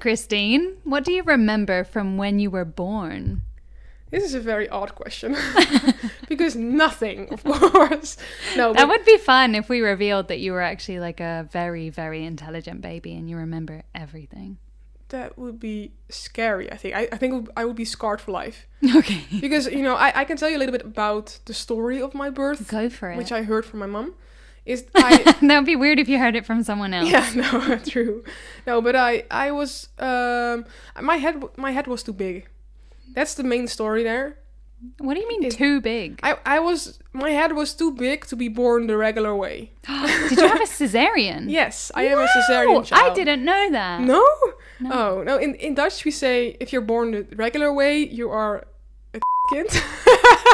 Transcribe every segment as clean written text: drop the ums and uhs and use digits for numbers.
Christine, what do you remember from when you were born? This is a very odd question. Because nothing, of course. No, that would be fun if we revealed that you were actually like a very, very intelligent baby and you remember everything. That would be scary, I think. I think I would be scarred for life. Okay. Because, I can tell you a little bit about the story of my birth. Go for it. Which I heard from my mom. That would be weird if you heard it from someone else. Yeah, no, true. No, but I was... my head was too big. That's the main story there. What do you mean too big? My head was too big to be born the regular way. Did you have a cesarean? Yes, I am a cesarean child. I didn't know that. No? Oh, no. In Dutch we say if you're born the regular way, you are a kind.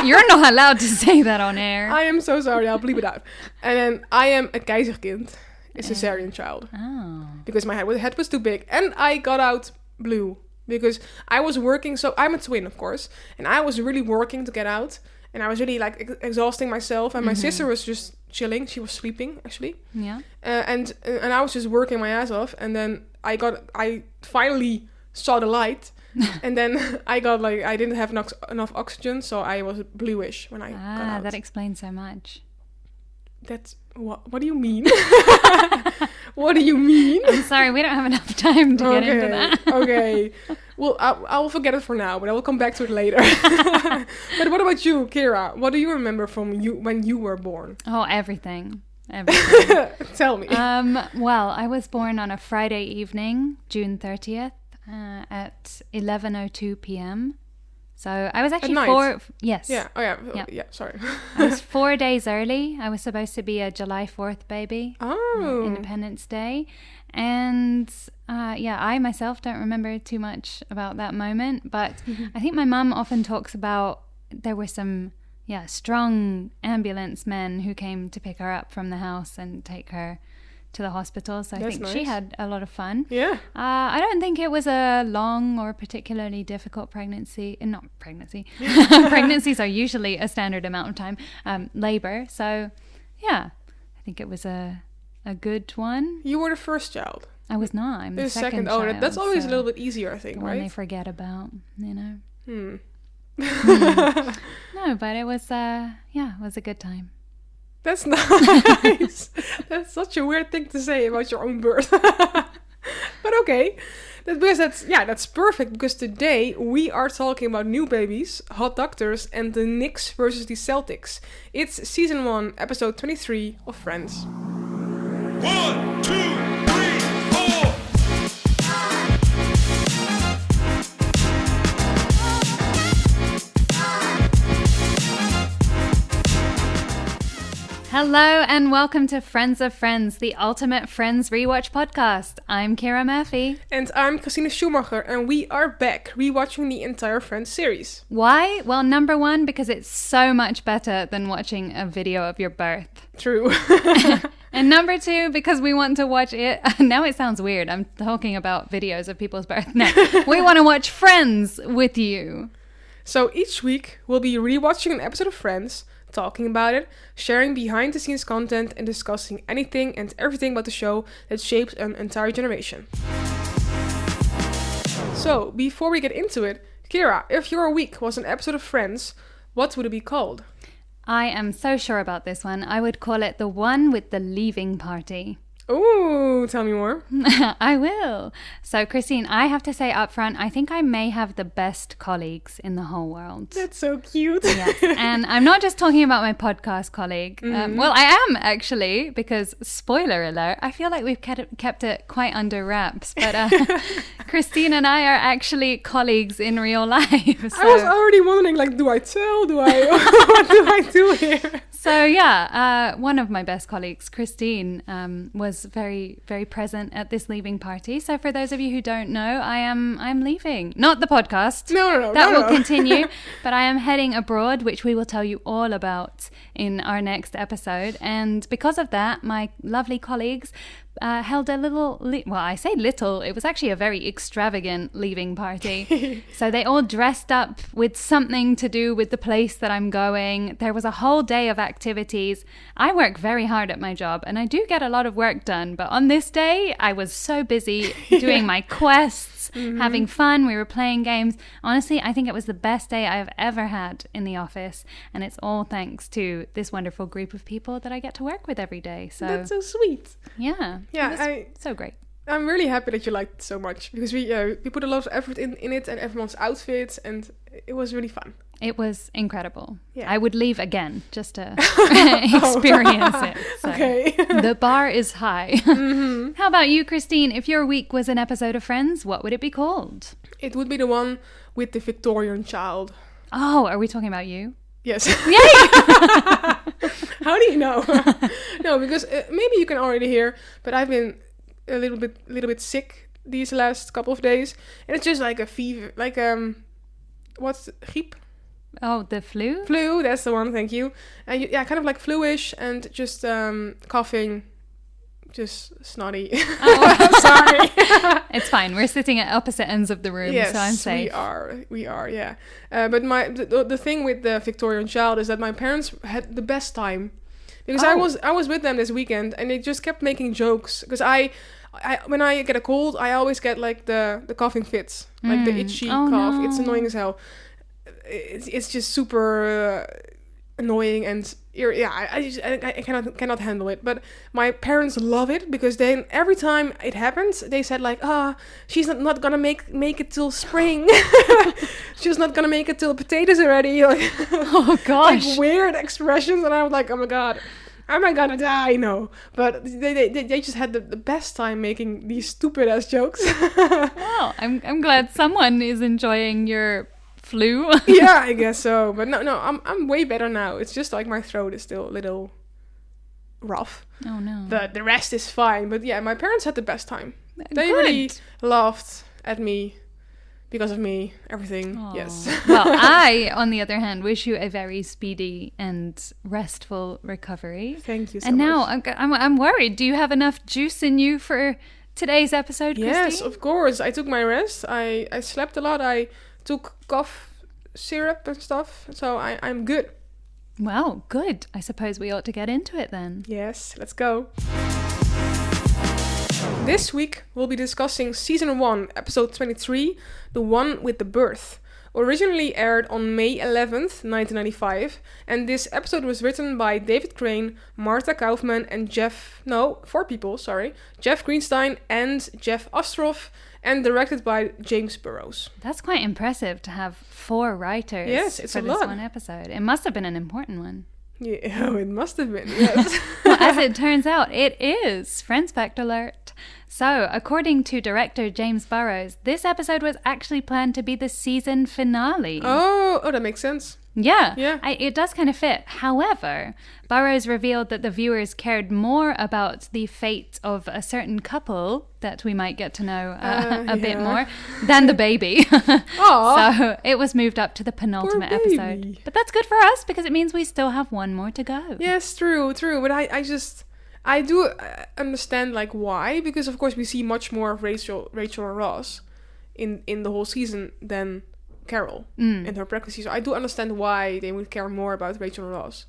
You're not allowed to say that on air. I am so sorry, I'll bleep it out. And then I am a keizerkind, a cesarean child. Oh. Because my head was too big. And I got out blue. Because I was working, so I'm a twin, of course, and I was really working to get out, and I was really like exhausting myself, and my sister was just chilling. She was sleeping, actually. Yeah. And I was just working my ass off, and then I finally saw the light, and then I didn't have enough oxygen, so I was bluish when I got out. That explains so much. That's what do you mean? What do you mean? I'm sorry, we don't have enough time to get into that. Okay. Well, I will forget it for now, but I will come back to it later. But what about you, Ciara? What do you remember from when you were born? Oh, everything. Tell me. Well, I was born on a Friday evening, June 30th, at 11:02 p.m. So I was actually Yes. Yeah. Oh, yeah. Yeah. Sorry. I was 4 days early. I was supposed to be a July 4th baby. Oh. Independence Day. And I myself don't remember too much about that moment. But I think my mum often talks about there were some, strong ambulance men who came to pick her up from the house and take her to the hospital. So I think she had a lot of fun. Yeah. I don't think it was a long or particularly difficult pregnancy. Not pregnancy. Pregnancies are usually a standard amount of time. Labor. So, yeah, I think it was a good one. You were the first child. I was not. I'm the second child. Oh, that's always a little bit easier, I think, the right? one they forget about, No, but it was, it was a good time. That's nice. That's such a weird thing to say about your own birth. But okay. That's perfect, because today we are talking about new babies, hot doctors, and the Knicks versus the Celtics. It's season 1, episode 23 of Friends. 1, 2, 3, 4. Hello and welcome to Friends of Friends, the ultimate Friends rewatch podcast. I'm Ciara Murphy. And I'm Christine Schumacher, and we are back rewatching the entire Friends series. Why? Well, number one, because it's so much better than watching a video of your birth. True. And number two, because we want to watch it. Now it sounds weird. I'm talking about videos of people's birth. No, we want to watch Friends with you. So each week, we'll be rewatching an episode of Friends, talking about it, sharing behind-the-scenes content, and discussing anything and everything about the show that shapes an entire generation. So, before we get into it, Ciara, if your week was an episode of Friends, what would it be called? I am so sure about this one. I would call it the one with the leaving party. Ooh, tell me more. I will. So, Christine, I have to say up front, I think I may have the best colleagues in the whole world. That's so cute. Yes, and I'm not just talking about my podcast colleague. Well, I am actually, because spoiler alert, I feel like we've kept it quite under wraps. But Christine and I are actually colleagues in real life. So. I was already wondering, do I tell? What do I do here? So yeah, one of my best colleagues, Christine, was very, very present at this leaving party. So for those of you who don't know, I'm leaving. Not the podcast. No. That will continue. But I am heading abroad, which we will tell you all about in our next episode. And because of that, my lovely colleagues held a little, I say little, it was actually a very extravagant leaving party. So they all dressed up with something to do with the place that I'm going. There was a whole day of activities. I work very hard at my job and I do get a lot of work done, but on this day I was so busy doing my quests having fun. We were playing games. Honestly, I think it was the best day I've ever had in the office. And it's all thanks to this wonderful group of people that I get to work with every day. So That's so sweet. yeah. Yeah, it was so great. I'm really happy that you liked it so much because we put a lot of effort in it and everyone's outfits, and it was really fun. It was incredible. Yeah. I would leave again just to experience it. So Okay. the bar is high. How about you, Christine? If your week was an episode of Friends, what would it be called? It would be the one with the Victorian child. Oh, are we talking about you? Yes. Yay! How do you know? No, because maybe you can already hear, but I've been a little bit sick these last couple of days, and it's just like a fever, like what's griep? Oh, the flu? Flu, that's the one. Thank you. And kind of like flu-ish, and just coughing, just snotty. Oh. Sorry. It's fine. We're sitting at opposite ends of the room, Yes, so I'm safe. we are. Yeah. But the thing with the Victorian child is that my parents had the best time. Because I was with them this weekend, and they just kept making jokes. Because I when I get a cold, I always get like the coughing fits, like the itchy cough. no. It's annoying as hell. It's just super annoying, and I cannot handle it. But my parents love it because then every time it happens, they said like, she's not gonna make it till spring. She's not gonna make it till potatoes are ready. Like, Oh, gosh. like weird expressions, and I was like, oh my god, am I gonna die? No, but they just had the best time making these stupid ass jokes. Well, I'm glad someone is enjoying your flu. Yeah, I guess so. But no, I'm way better now. It's just like my throat is still a little rough. Oh, no. But the rest is fine. But yeah, my parents had the best time. They Good. really laughed at me because of me. Everything. Aw. Yes. Well, I, on the other hand, wish you a very speedy and restful recovery. Thank you so And now much. I'm worried. Do you have enough juice in you for today's episode, Yes, Christine? of course. I took my rest. I slept a lot. I took cough syrup and stuff. So I'm good. Well, good. I suppose we ought to get into it then. Yes, let's go. This week we'll be discussing Season 1, Episode 23, the one with the birth. Originally aired on May 11th, 1995, and this episode was written by David Crane, Martha Kaufman, and Jeff Greenstein and Jeff Ostroff, and directed by James Burrows. That's quite impressive to have 4 writers Yes, it's for a this lot. one episode. It must have been an important one. Yeah, it must have been, yes. Well, as it turns out, it is. Friends fact alert. So, according to director James Burrows, this episode was actually planned to be the season finale. Oh, that makes sense. Yeah, Yeah. It does kind of fit. However, Burrows revealed that the viewers cared more about the fate of a certain couple that we might get to know a bit yeah. more than the baby. Aw. So it was moved up to the penultimate Poor episode. baby. But that's good for us because it means we still have one more to go. Yes, true. But I do understand like why, because of course we see much more of Rachel and Ross in the whole season than Carol in her pregnancy. So I do understand why they would care more about Rachel and Ross.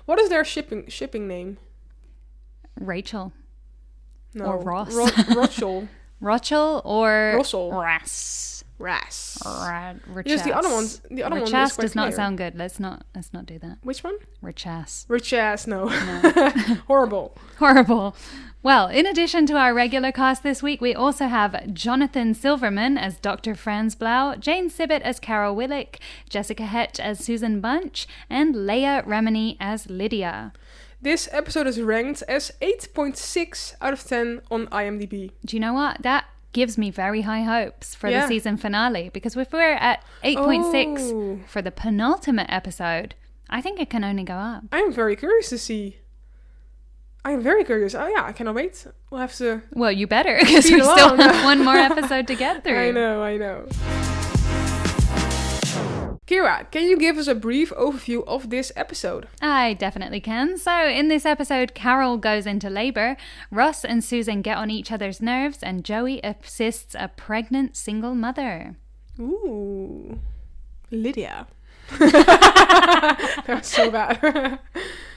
What is their shipping name? Rachel. No, Or Ross. Rachel. Rachel or Russell. Ras. Yes, the other one is Rachas quite does not clear. sound good. Let's not do that. Which one? Rachas. Rich ass, no. No. Horrible. Horrible. Well, in addition to our regular cast this week, we also have Jonathan Silverman as Dr. Franz Blau, Jane Sibbett as Carol Willick, Jessica Hetch as Susan Bunch, and Leah Remini as Lydia. This episode is ranked as 8.6 out of 10 on IMDb. Do you know what? That gives me very high hopes for the Yeah. season finale, because if we're at 8.6 Oh. for the penultimate episode, I think it can only go up. I'm very curious to see. I'm very curious. Oh yeah, I cannot wait. We'll have to... Well, you better, because Speed we still along. have one more episode to get through. I know. Ciara, can you give us a brief overview of this episode? I definitely can. So, in this episode, Carol goes into labor, Ross and Susan get on each other's nerves, and Joey assists a pregnant single mother. Ooh. Lydia. That was so bad.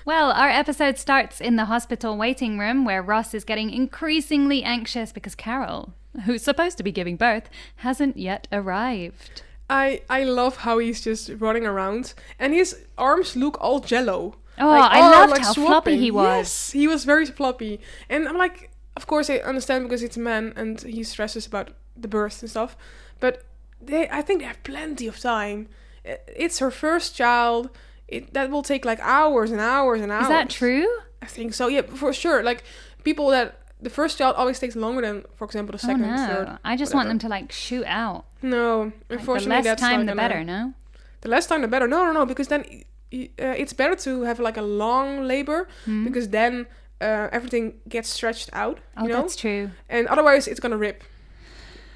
Well, our episode starts in the hospital waiting room where Ross is getting increasingly anxious because Carol who's supposed to be giving birth, hasn't yet arrived. I love how he's just running around, and his arms look all jello. Oh, I loved how floppy he was. Yes, he was very floppy. And I'm like, of course I understand because it's a man and he stresses about the birth and stuff. But I think they have plenty of time. It's her first child. That will take like hours and hours and hours. Is that true? I think so. Yeah, for sure. Like people that the first child always takes longer than, for example, the second, third. I just want them to like shoot out. No, unfortunately, the less time, the better. No. The less time, the better. No, because then it's better to have like a long labor because then everything gets stretched out. You know? That's true. And otherwise, it's gonna rip.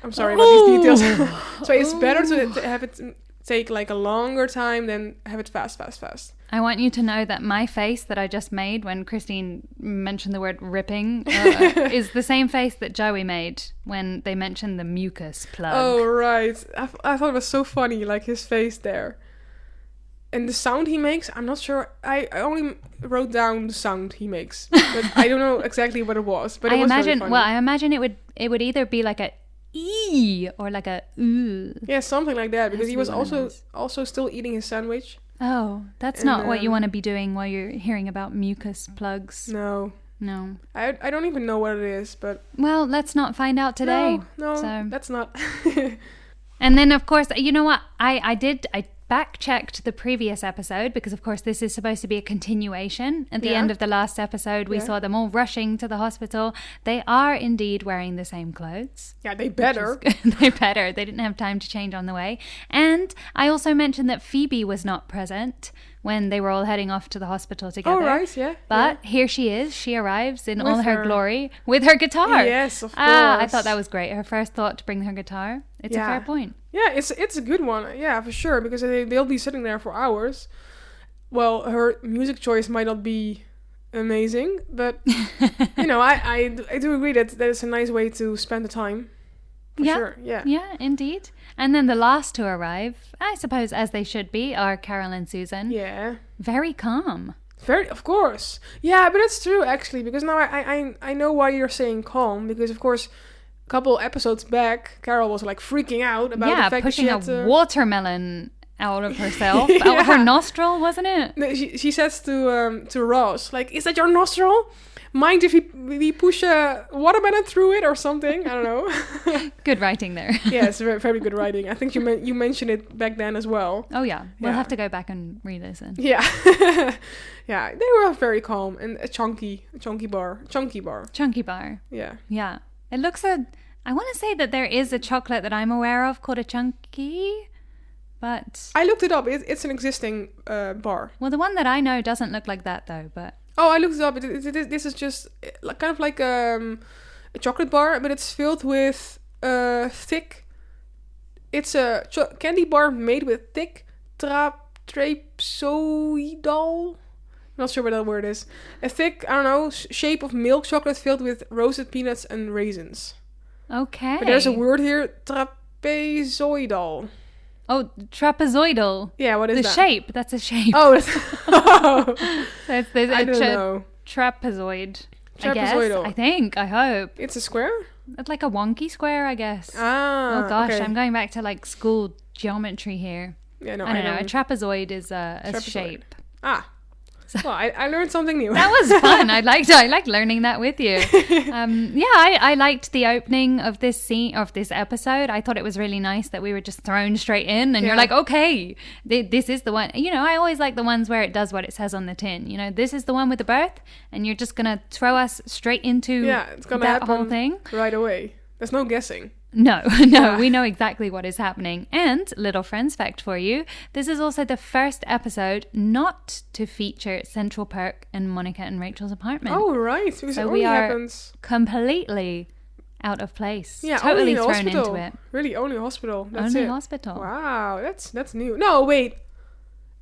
I'm sorry about these details. So it's better to have it take like a longer time than have it fast. I want you to know that my face that I just made when Christine mentioned the word ripping is the same face that Joey made when they mentioned the mucus plug. Oh, right. I thought it was so funny, like his face there. And the sound he makes, I'm not sure. I only wrote down the sound he makes. But I don't know exactly what it was. But it was very funny. Well, I imagine it would either be like a ee or like a ooh. Yeah, something like that. Because he was also still eating his sandwich. Oh, that's not what you want to be doing while you're hearing about mucus plugs. No. I don't even know what it is, but... Well, let's not find out today. No, that's not. And then, of course, you know what? I back-checked the previous episode because, of course, this is supposed to be a continuation. At the end of the last episode, we saw them all rushing to the hospital. They are indeed wearing the same clothes. Yeah, they better. They better. They didn't have time to change on the way. And I also mentioned that Phoebe was not present when they were all heading off to the hospital together. Oh, right, yeah. But here she is. She arrives in all her glory with her guitar. Yes, of course. I thought that was great. Her first thought to bring her guitar. It's a fair point. Yeah, it's a good one. Yeah, for sure. Because they'll be sitting there for hours. Well, her music choice might not be amazing. But, you know, I do agree that it's a nice way to spend the time. For sure, yeah. Yeah, indeed. And then the last to arrive, I suppose as they should be, are Carol and Susan. Yeah. Very calm. Of course. Yeah, but it's true, actually. Because now I know why you're saying calm. Because, of course... couple episodes back, Carol was like freaking out about the fact pushing that she had a watermelon out of herself, out of her nostril, wasn't it? She says to Ross, like, "Is that your nostril? Mind if we push a watermelon through it or something?" I don't know. Good writing there. Yes, very, very good writing. I think you mentioned it back then as well. Oh yeah, we'll have to go back and re-listen. Yeah, yeah, they were very calm and a chunky bar. Yeah. It looks I want to say that there is a chocolate that I'm aware of called a Chunky, but... I looked it up. It's an existing bar. Well, the one that I know doesn't look like that, though, but... Oh, I looked it up. This is just kind of like a chocolate bar, but it's filled with thick... It's a candy bar made with thick trapezoidal... Not sure what that word is. A thick, I don't know, shape of milk chocolate filled with roasted peanuts and raisins. Okay. But there's a word here, trapezoidal. Oh, trapezoidal. Yeah, what is that? The shape. That's a shape. Oh, So it's I don't know. Trapezoid. Trapezoidal. I think. I hope. It's a square? It's like a wonky square, I guess. Ah, oh gosh, okay. I'm going back to like school geometry here. Yeah, no, I don't know. A trapezoid is a shape. Ah. Well, I learned something new. That was fun. I liked learning that with you. I liked the opening of this episode. I thought it was really nice that we were just thrown straight in and you're like, okay, this is the one. You know, I always like the ones where it does what it says on the tin. You know, this is the one with the birth and you're just going to throw us straight into it's gonna that happen whole thing. Right away. There's no guessing. No, we know exactly what is happening. And little friends fact for you, this is also the first episode not to feature Central Perk and Monica and Rachel's apartment. Oh, right. Because so it we are happens. Completely out of place. Yeah, totally only thrown hospital. into it. Really, only hospital. That's only it. Hospital. Wow, that's new. No, wait.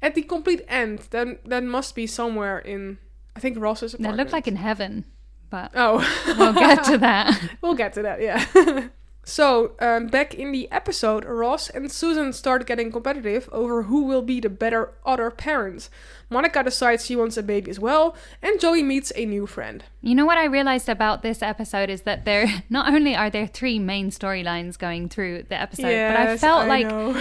At the complete end, then that must be somewhere in, I think, Ross's apartment. That looked like in heaven, but we'll get to that. We'll get to that, yeah. So, back in the episode, Ross and Susan start getting competitive over who will be the better other parent. Monica decides she wants a baby as well, and Joey meets a new friend. You know what I realized about this episode is that there not only are there 3 main storylines going through the episode, but I felt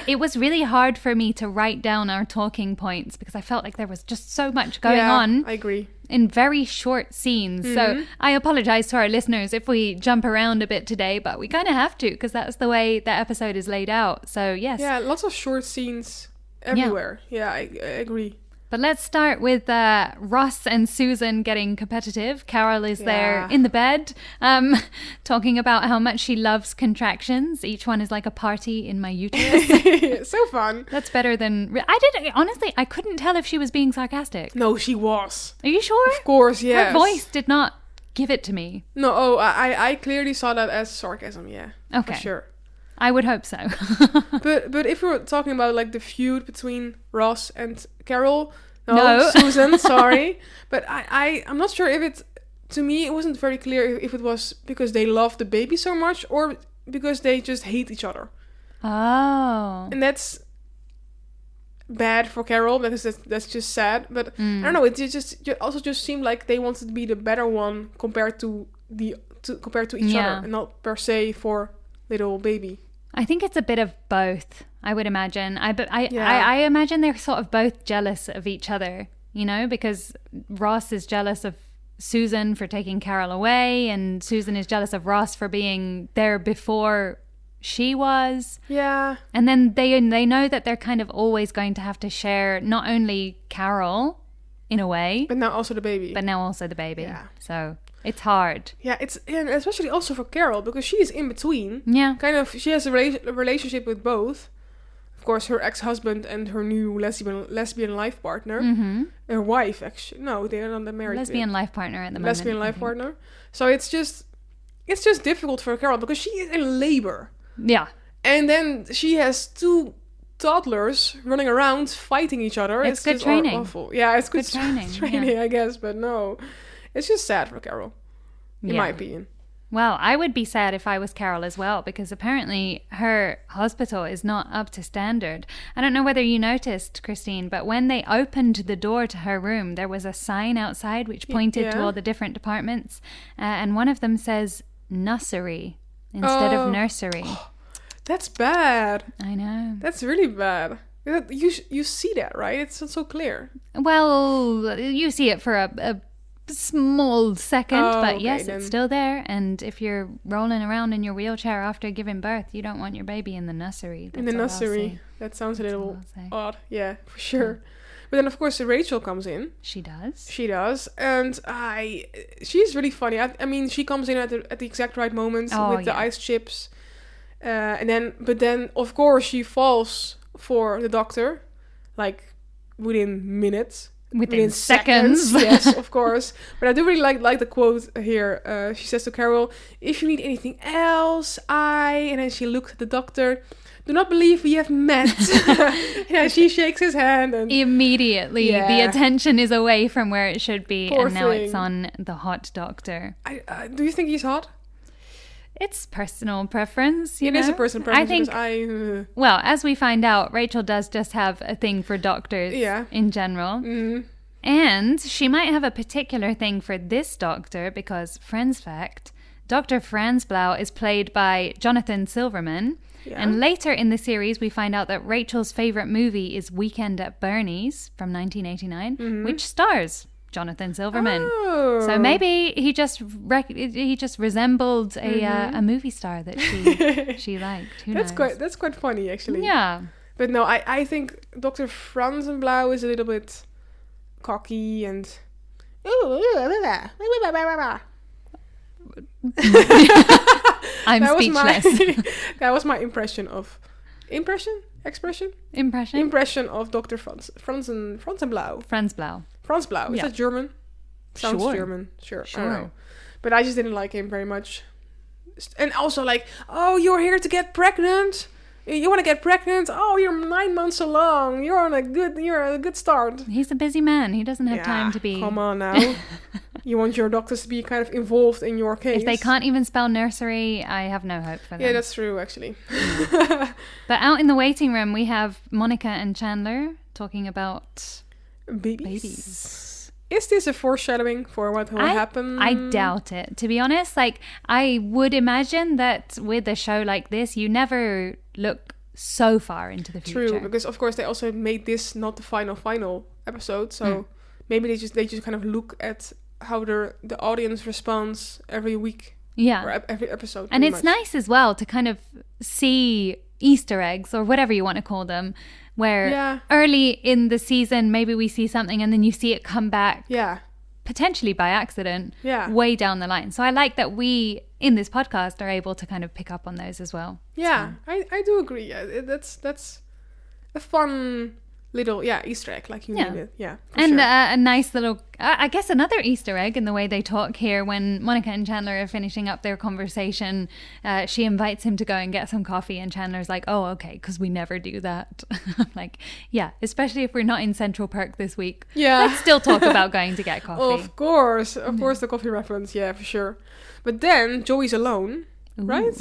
it was really hard for me to write down our talking points because I felt like there was just so much going on. I agree. In very short scenes. So I apologize to our listeners if we jump around a bit today, but we kind of have to because that's the way the episode is laid out. So yes. Yeah, lots of short scenes everywhere. Yeah, I agree. But let's start with Ross and Susan getting competitive. Carol is there in the bed talking about how much she loves contractions. Each one is like a party in my uterus. So fun. That's better than... Honestly, I couldn't tell if she was being sarcastic. No, she was. Are you sure? Of course, yes. Her voice did not give it to me. No, I clearly saw that as sarcasm, yeah. Okay. For sure. I would hope so. But if we're talking about like the feud between Ross and Carol, no. Susan, sorry, but I'm not sure if it. To me, it wasn't very clear if it was because they love the baby so much or because they just hate each other. Oh, and that's bad for Carol because that's just sad. But I don't know. It also just seemed like they wanted to be the better one compared to each other, and not per se for little baby. I think it's a bit of both, I would imagine. I imagine they're sort of both jealous of each other, you know, because Ross is jealous of Susan for taking Carol away, and Susan is jealous of Ross for being there before she was. Yeah. And then they know that they're kind of always going to have to share not only Carol, in a way, but now also the baby. Yeah. So... it's hard. Yeah, and especially also for Carol because she is in between. Yeah. Kind of, she has a relationship with both. Of course, her ex-husband and her new lesbian life partner. Mm-hmm. Her wife, actually. No, they are not married. Lesbian life partner at the moment. Lesbian life partner. So it's just difficult for Carol because she is in labor. Yeah. And then she has 2 toddlers running around fighting each other. It's good training. Awful. Yeah, it's good training, I guess, but no. It's just sad for Carol, in my opinion. Well, I would be sad if I was Carol as well, because apparently her hospital is not up to standard. I don't know whether you noticed, Christine, but when they opened the door to her room, there was a sign outside which pointed to all the different departments. And one of them says nursery instead of nursery. That's bad. I know. That's really bad. You see that, right? It's not so clear. Well, you see it for a small second, but yes, then. It's still there. And if you're rolling around in your wheelchair after giving birth, you don't want your baby in the nursery. In the nursery. That sounds a little odd. Yeah, for sure. Yeah. But then, of course, Rachel comes in. She does. And she's really funny. I mean, she comes in at the exact right moment with the ice chips. But then, of course, she falls for the doctor, like, within minutes. Within seconds. Yes, of course. But I do really like the quote here. She says to Carol, "If you need anything else, and then she looks at the doctor. Do not believe we have met." Yeah, she shakes his hand. And immediately, the attention is away from where it should be. Poor and now thing. It's on the hot doctor. Do you think he's hot? It's personal preference, It is a personal preference. I think, well, as we find out, Rachel does just have a thing for doctors in general. Mm-hmm. And she might have a particular thing for this doctor because, friends fact, Dr. Franzblau is played by Jonathan Silverman. Yeah. And later in the series, we find out that Rachel's favorite movie is Weekend at Bernie's from 1989, which stars Jonathan Silverman. Oh. So maybe he just resembled a movie star that she liked. Who knows? That's quite funny, actually. Yeah. But no, I think Dr. Franzenblau is a little bit cocky and I'm speechless. That was my impression of Dr. Franzenblau. Franzblau. Is that German? Sounds German. Sure. I don't know. But I just didn't like him very much. And also like, oh, you're here to get pregnant? You want to get pregnant? Oh, you're 9 months along. You're a good start. He's a busy man. He doesn't have time to be... Come on now. You want your doctors to be kind of involved in your case. If they can't even spell nursery, I have no hope for them. Yeah, that's true, actually. But out in the waiting room, we have Monica and Chandler talking about babies. Is this a foreshadowing for what will happen? I doubt it, to be honest. Like, I would imagine that with a show like this, you never look so far into the future. True, because of course they also made this not the final episode, so maybe they just kind of look at how the audience responds every week. Yeah. Or every episode. And it's nice as well to kind of see Easter eggs or whatever you want to call them, where early in the season maybe we see something and then you see it come back. Yeah. Potentially by accident. Yeah. Way down the line. So I like that we in this podcast are able to kind of pick up on those as well. Yeah, so. I do agree. Yeah, that's a fun little Easter egg, like you named it. Yeah, and sure. A nice little, I guess, another Easter egg in the way they talk here. When Monica and Chandler are finishing up their conversation, she invites him to go and get some coffee, and Chandler's like, "Oh, okay," because we never do that. I'm like, yeah, especially if we're not in Central Park this week. Yeah, let's still talk about going to get coffee. Of course, the coffee reference. Yeah, for sure. But then Joey's alone, right?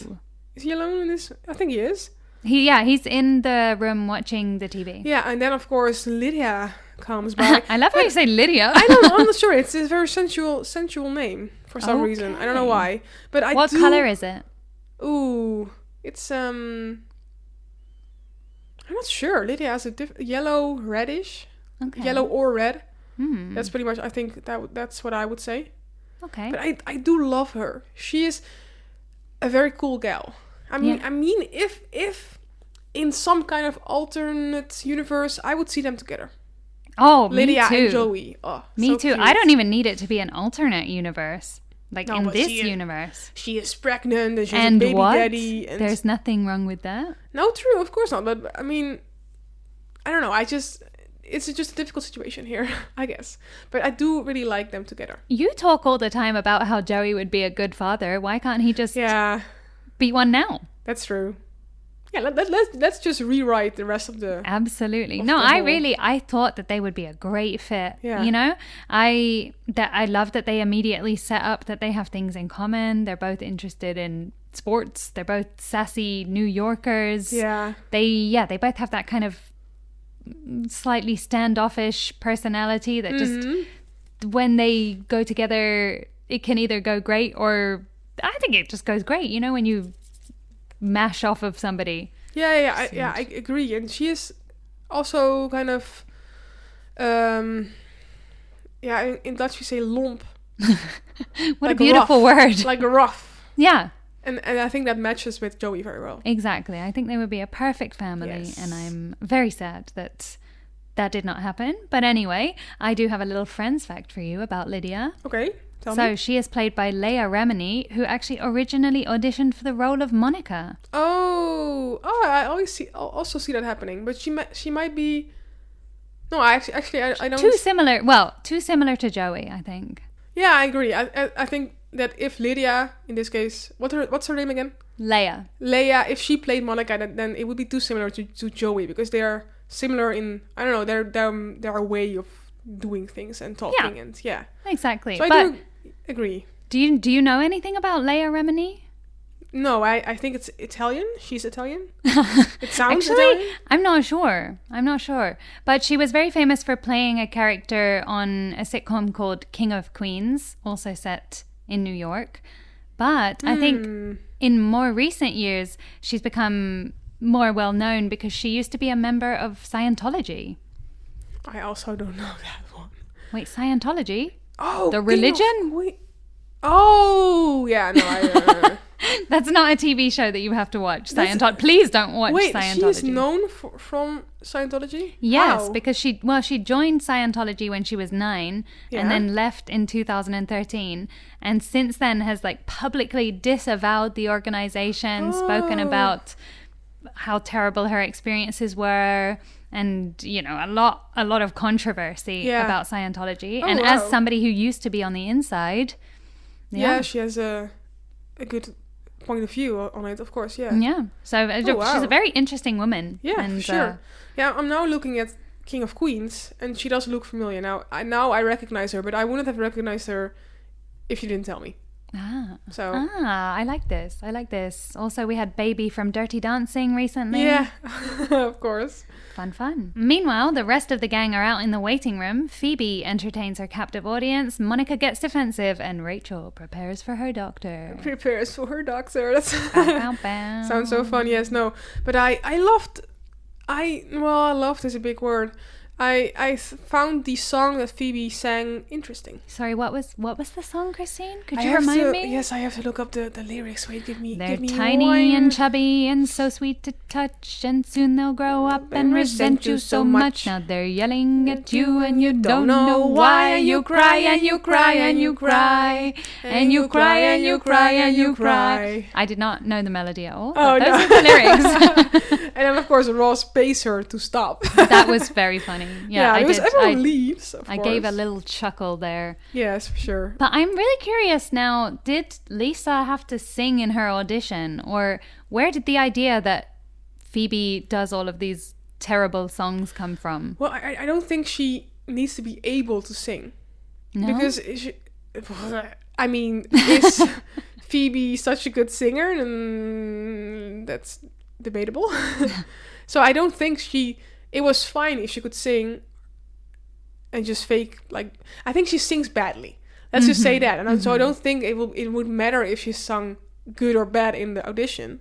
Is he alone in this? I think he is. He's in the room watching the TV. Yeah, and then of course Lydia comes by. I love how you say Lydia. I'm not sure. It's a very sensual name for some reason. I don't know why. But what color is it? Ooh, it's I'm not sure. Lydia has a yellow, reddish. Okay. Yellow or red. That's pretty much. I think that's what I would say. Okay. But I do love her. She is a very cool gal. I mean, if in some kind of alternate universe, I would see them together. Oh, Lydia me too. And Joey. Oh, me so too. cute. I don't even need it to be an alternate universe. Like in this universe. She is pregnant and she has a baby daddy. And there's nothing wrong with that. No, true. Of course not. But I mean, I don't know. It's just a difficult situation here, I guess. But I do really like them together. You talk all the time about how Joey would be a good father. Why can't he just... be one now? That's true. Yeah, let's just rewrite the rest of the... Absolutely. I thought that they would be a great fit. Yeah. You know? I love that they immediately set up that they have things in common. They're both interested in sports. They're both sassy New Yorkers. Yeah. They both have that kind of slightly standoffish personality that just when they go together, it can either go great or... I think it just goes great, you know, when you mash off of somebody. I agree. And she is also kind of, in Dutch we say lomp. What like a beautiful word. Like rough. Yeah. And I think that matches with Joey very well. Exactly. I think they would be a perfect family. And I'm very sad that did not happen. But anyway, I do have a little friends fact for you about Lydia. Okay. So she is played by Leah Remini, who actually originally auditioned for the role of Monica. Oh! I also see that happening. But she might be. No, I don't. Too similar to Joey, I think. Yeah, I agree. I think that if Lydia, in this case, what's her name again? Leah. If she played Monica, then it would be too similar to Joey because they are similar in their way of doing things and talking exactly. So I do agree. Do you know anything about Leah Remini? No, I think it's Italian. She's Italian. It sounds Italian. I'm not sure. But she was very famous for playing a character on a sitcom called King of Queens, also set in New York. But I think in more recent years, she's become more well known because she used to be a member of Scientology. I also don't know that one. Wait, Scientology? Oh, the religion? Oh, yeah, no, That's not a TV show that you have to watch. Please don't watch Scientology. She is known from Scientology? Yes, How? because she joined Scientology when she was 9 and then left in 2013. And since then has publicly disavowed the organization, spoken about how terrible her experiences were, and a lot of controversy about Scientology. And as somebody who used to be on the inside, she has a good point of view on it, of course. So she's a very interesting woman. For sure. I'm now looking at King of Queens, and she does look familiar. Now I recognize her, but I wouldn't have recognized her if you didn't tell me. So I like this. Also, we had Baby from Dirty Dancing recently. yeah, of course. Fun. Meanwhile, the rest of the gang are out in the waiting room. Phoebe entertains her captive audience, Monica gets defensive, and Rachel prepares for her doctor. Prepares for her doctor. That's Bow, bow. sounds so fun. Yes, no, but I loved is a big word. I found the song that Phoebe sang interesting. Sorry, what was the song, Christine? Could I you have remind to- me? Yes, I have to look up the lyrics. Wait, give me They're give me tiny one. and chubby and so sweet to touch, and soon they'll grow up and resent you so much. Now they're yelling at you and you don't know why, and you cry and you cry and you cry and you cry and you cry and you cry. I did not know the melody at all. Oh, But those no. are the lyrics. And then of course Ross pays her to stop. That was very funny. Yeah, I because did. everyone leaves. Of I course. gave a little chuckle there. Yes, for sure. But I'm really curious now, did Lisa have to sing in her audition? Or where did the idea that Phoebe does all of these terrible songs come from? Well, I don't think she needs to be able to sing. No? Because, I mean, is Phoebe such a good singer? That's debatable. So I don't think it was fine if she could sing and just fake, like, I think she sings badly. Let's just say that. And so I don't think it would matter if she sung good or bad in the audition.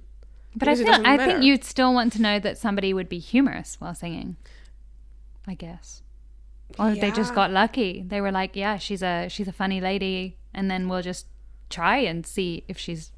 But because it doesn't I matter. think you'd still want to know that somebody would be humorous while singing, I guess. Or they just Yeah. got lucky. They were like, yeah, she's a funny lady, and then we'll just try and see if she's...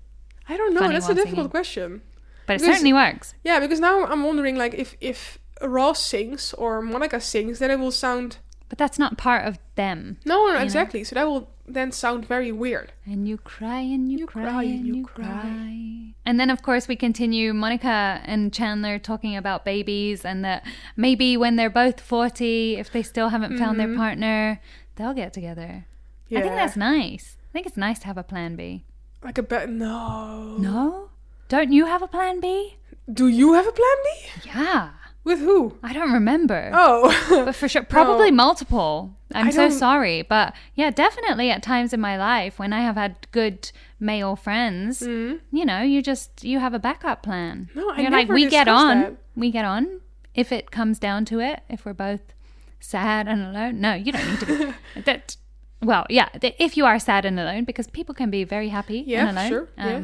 I don't know. funny That's a while difficult singing. question. But it Because- certainly works. Yeah, because now I'm wondering, like, if Ross sings or Monica sings, then it will sound... But that's not part of them. No, exactly. So that will then sound very weird. And you cry and you, You cry, cry and and you you cry. cry. And then, of course, we continue Monica and Chandler talking about babies and that maybe when they're both 40, if they still haven't found their partner, they'll get together. I think Yeah. that's nice. I think it's nice to have a plan B. Like a bad... No. No? Don't you have a plan B? Do you have a plan B? Yeah. With who? I don't remember. Oh. But for sure, probably No. multiple. I'm I so don't- sorry. But yeah, definitely at times in my life when I have had good male friends, you know, you have a backup plan. No, I You're like, never we get discussed on. that. We get on. If it comes down to it, if we're both sad and alone. No, you don't need to be. That. Well, yeah, if you are sad and alone, because people can be very happy Yeah, and alone. sure, yeah.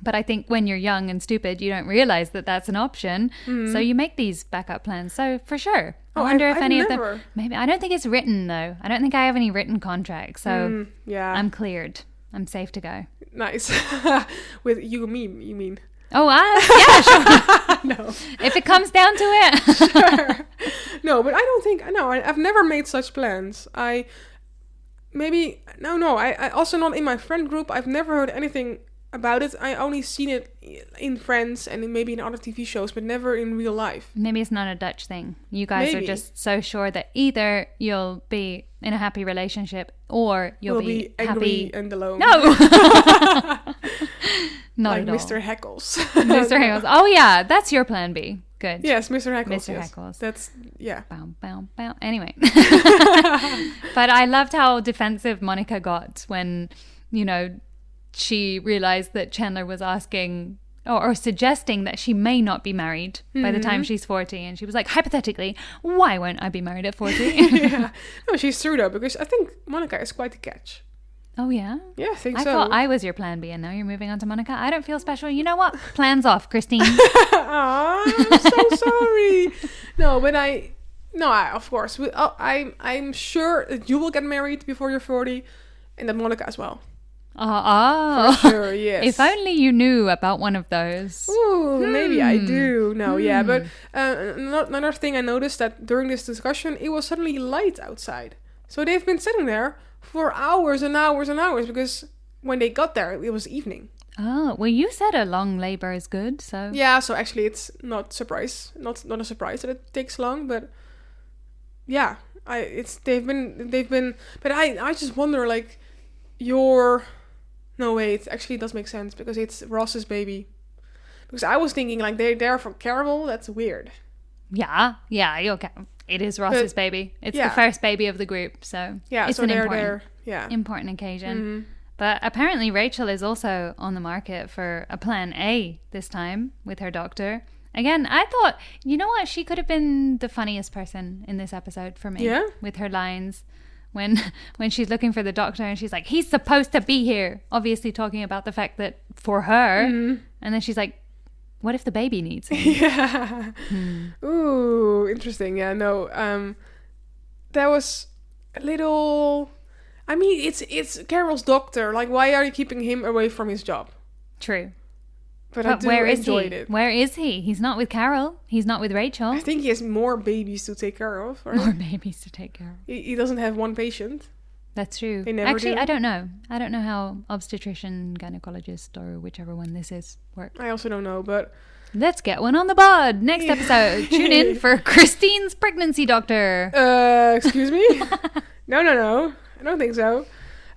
But I think when you're young and stupid, you don't realize that that's an option. So you make these backup plans. So for sure. I Oh, wonder if I've any of never- them... Maybe. I don't think it's written, though. I don't think I have any written contracts. So Yeah. I'm cleared. I'm safe to go. Nice. With you mean? Oh, yeah, sure. No. If it comes down to it. No, but I don't think... No, I've never made such plans. I also not in my friend group. I've never heard anything about it. I only seen it in Friends and maybe in other TV shows, but never in real life. Maybe it's not a Dutch thing. You guys Maybe. are just so sure that either you'll be in a happy relationship or you'll We'll be angry happy. and alone. No. Not like at all. Mr. Heckles. Mr. Heckles. Oh, yeah. That's your plan B. Good. Yes, Mr. Heckles. Mr. Yes. Heckles. That's, yeah. Bow, bow, bow. Anyway. But I loved how defensive Monica got when, you know, she realized that Chandler was asking or suggesting that she may not be married by the time she's 40. And she was like, hypothetically, why won't I be married at 40? Yeah. No, she's true though, because I think Monica is quite a catch. Oh, yeah? Yeah, I think I so. thought I was your plan B and now you're moving on to Monica. I don't feel special. You know what? Plans off, Christine. Aw, I'm so sorry. No, but of course. I'm sure that you will get married before you're 40 and that Monica as well. Oh. For sure, yes. If only you knew about one of those. Ooh, maybe I do. No, yeah. But another thing I noticed that during this discussion, it was suddenly light outside. So they've been sitting there for hours and hours and hours because when they got there, it was evening. Oh, well, you said a long labor is good, so... Yeah, so actually it's not a surprise that it takes long, but yeah, they've been, but I just wonder, like, no, wait, actually it does make sense because it's Ross's baby. Because I was thinking, like, they're there for Carol, that's weird. Yeah, okay. It is Ross's baby. It's the first baby of the group, so it's so an they're important, there. important occasion. But apparently Rachel is also on the market for a plan A this time with her doctor. Again, I thought, you know what? She could have been the funniest person in this episode for me. Yeah? With her lines. When she's looking for the doctor and she's like, he's supposed to be here. Obviously talking about the fact that for her. And then she's like, what if the baby needs him? Yeah. Ooh, interesting. Yeah, no. That was a little... I mean, it's Carol's doctor. Like, why are you keeping him away from his job? True. But I do enjoyed it. Where is he? He's not with Carol. He's not with Rachel. I think he has more babies to take care of. Right? More babies to take care of. He doesn't have one patient. That's true. They never Actually, do. I don't know. I don't know how obstetrician, gynecologist, or whichever one this is work. I also don't know, but... Let's get one on the bod. Next episode. Tune in for Christine's pregnancy doctor. Excuse me? No. I don't think so.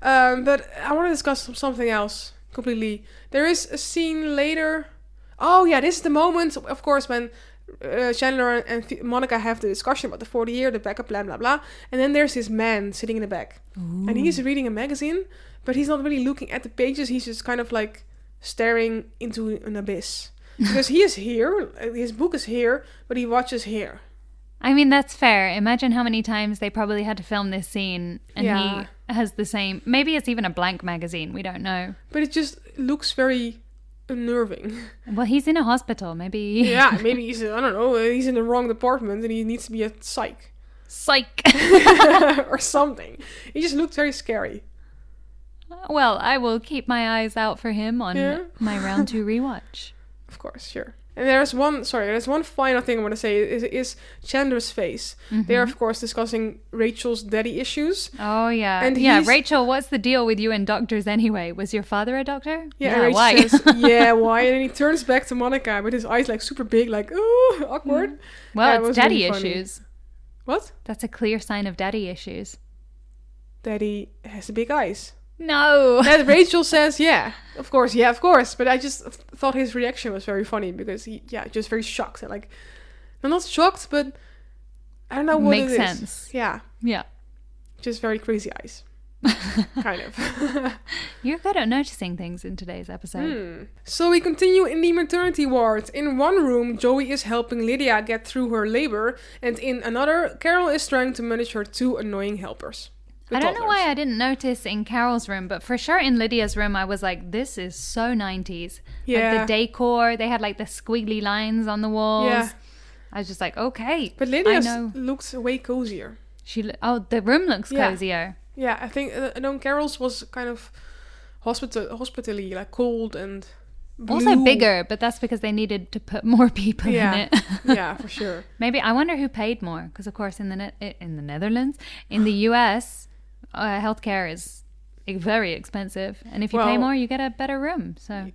But I want to discuss something else completely. There is a scene later. Oh, yeah, this is the moment, of course, when Chandler and Monica have the discussion about the 40-year, the backup plan, blah, blah. And then there's this man sitting in the back. Ooh. And he's reading a magazine, but he's not really looking at the pages. He's just kind of like staring into an abyss. Because he is here, his book is here, but he watches here. I mean, that's fair. Imagine how many times they probably had to film this scene and he has the same... Maybe it's even a blank magazine. We don't know. But it just looks very unnerving. Well, he's in a hospital. Maybe... Yeah, maybe he's... I don't know. He's in the wrong department and he needs to be a psych. Psych! Or something. He just looked very scary. Well, I will keep my eyes out for him on my round 2 rewatch. Of course, sure. And there's one final thing I want to say is Chandler's face. They're, of course, discussing Rachel's daddy issues. Oh, yeah. And Rachel, what's the deal with you and doctors anyway? Was your father a doctor? Yeah, why? Says, yeah, why? And then he turns back to Monica with his eyes like super big, like, oh, awkward. Well, it's daddy issues. What? That's a clear sign of daddy issues. Daddy has big eyes. No. That Rachel says, of course. But I just thought his reaction was very funny because he, just very shocked. And like, I'm not shocked, but I don't know what Makes it is. sense. Yeah. Yeah. Just very crazy eyes. Kind of. You're good at noticing things in today's episode. So we continue in the maternity ward. In one room, Joey is helping Lydia get through her labor. And in another, Carol is trying to manage her 2 annoying helpers. I don't know why I didn't notice in Carol's room, but for sure in Lydia's room, I was like, this is so 90s. Yeah. Like the decor, they had like the squiggly lines on the walls. Yeah. I was just like, okay. But Lydia's looks way cozier. The room looks cozier. Yeah, I think Carol's was kind of hospitally, like cold and blue. Also bigger, but that's because they needed to put more people in it. Yeah, for sure. Maybe, I wonder who paid more, because of course in the Netherlands, in the US... healthcare is very expensive, and if you pay more, you get a better room. So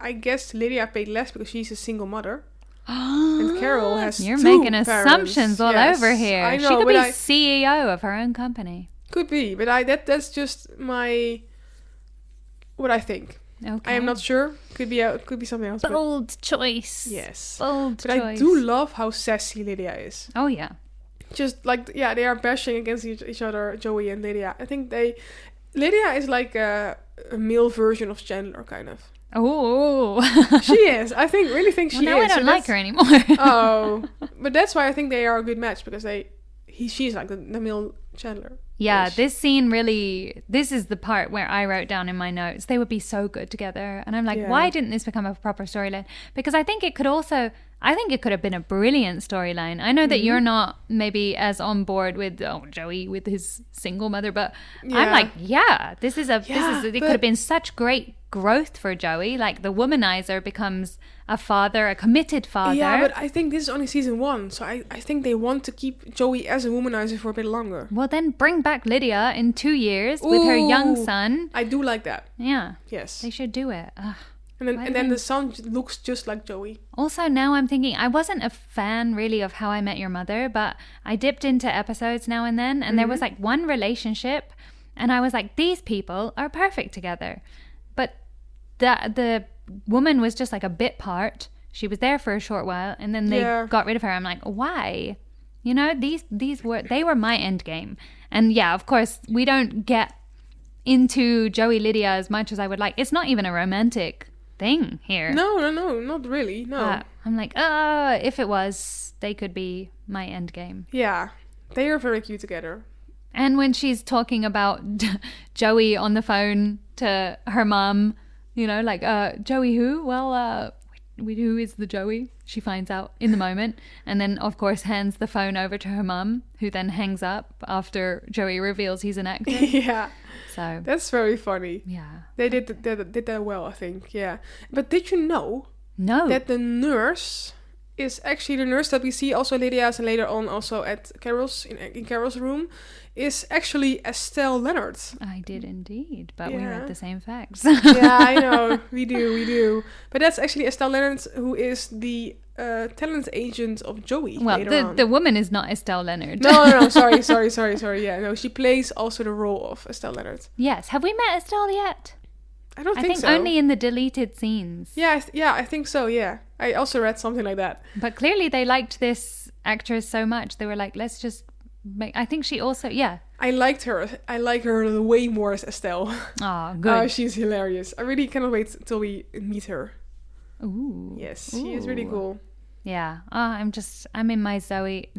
I guess Lydia paid less because she's a single mother, and Carol has. You're 2 making parents. assumptions all over here. I know, she could be CEO of her own company. Could be, but that's just what I think. Okay, I am not sure. Could be something else. Bold choice. Yes, bold choice. I do love how sassy Lydia is. Oh yeah. Just like, they are bashing against each other, Joey and Lydia. I think Lydia is like a male version of Chandler, kind of. Oh. She is. I really think she is. Now I don't like her anymore. Oh. But that's why I think they are a good match, because she's like the male Chandler. Yeah, this scene really... This is the part where I wrote down in my notes, they would be so good together. And I'm like, why didn't this become a proper storyline? Because I think it could also... I think it could have been a brilliant storyline. I know that you're not maybe as on board with Joey with his single mother, but I'm like, this is it could have been such great growth for Joey. Like the womanizer becomes a father, a committed father. Yeah, but I think this is only season 1, so I think they want to keep Joey as a womanizer for a bit longer. Well, then bring back Lydia in 2 years with her young son. I do like that. Yeah. Yes. They should do it. Ugh. And then the son looks just like Joey. Also, now I'm thinking, I wasn't a fan really of How I Met Your Mother, but I dipped into episodes now and then, and there was like one relationship, and I was like, these people are perfect together. But the woman was just like a bit part. She was there for a short while, and then they got rid of her. I'm like, why? You know, they were my end game. And yeah, of course, we don't get into Joey Lydia as much as I would like. It's not even a romantic thing here. No, not really. No. I'm like, if it was, they could be my end game. Yeah, they are very cute together. And when she's talking about Joey on the phone to her mom, you know, like, Joey who? Well, who is the Joey? She finds out in the moment. And then, of course, hands the phone over to her mum, who then hangs up after Joey reveals he's an actor. Yeah. So that's very funny. Yeah. They did that well, I think. Yeah. But did you know that the nurse is actually the nurse that we see also Lydia's and later on also at Carol's, in Carol's room, is actually Estelle Leonard. I did indeed, but we read the same facts. Yeah, I know. We do. But that's actually Estelle Leonard, who is the talent agent of Joey. Well, the woman is not Estelle Leonard. No. Sorry. Yeah, no, she plays also the role of Estelle Leonard. Yes. Have we met Estelle yet? I think so. I think only in the deleted scenes. Yeah, I think so, yeah. I also read something like that. But clearly they liked this actress so much. They were like, let's just make... I think she also... Yeah. I liked her. I like her way more as Estelle. Oh, good. Oh, she's hilarious. I really cannot wait till we meet her. Ooh. Yes, she is really cool. Yeah. Oh, I'm in my Joey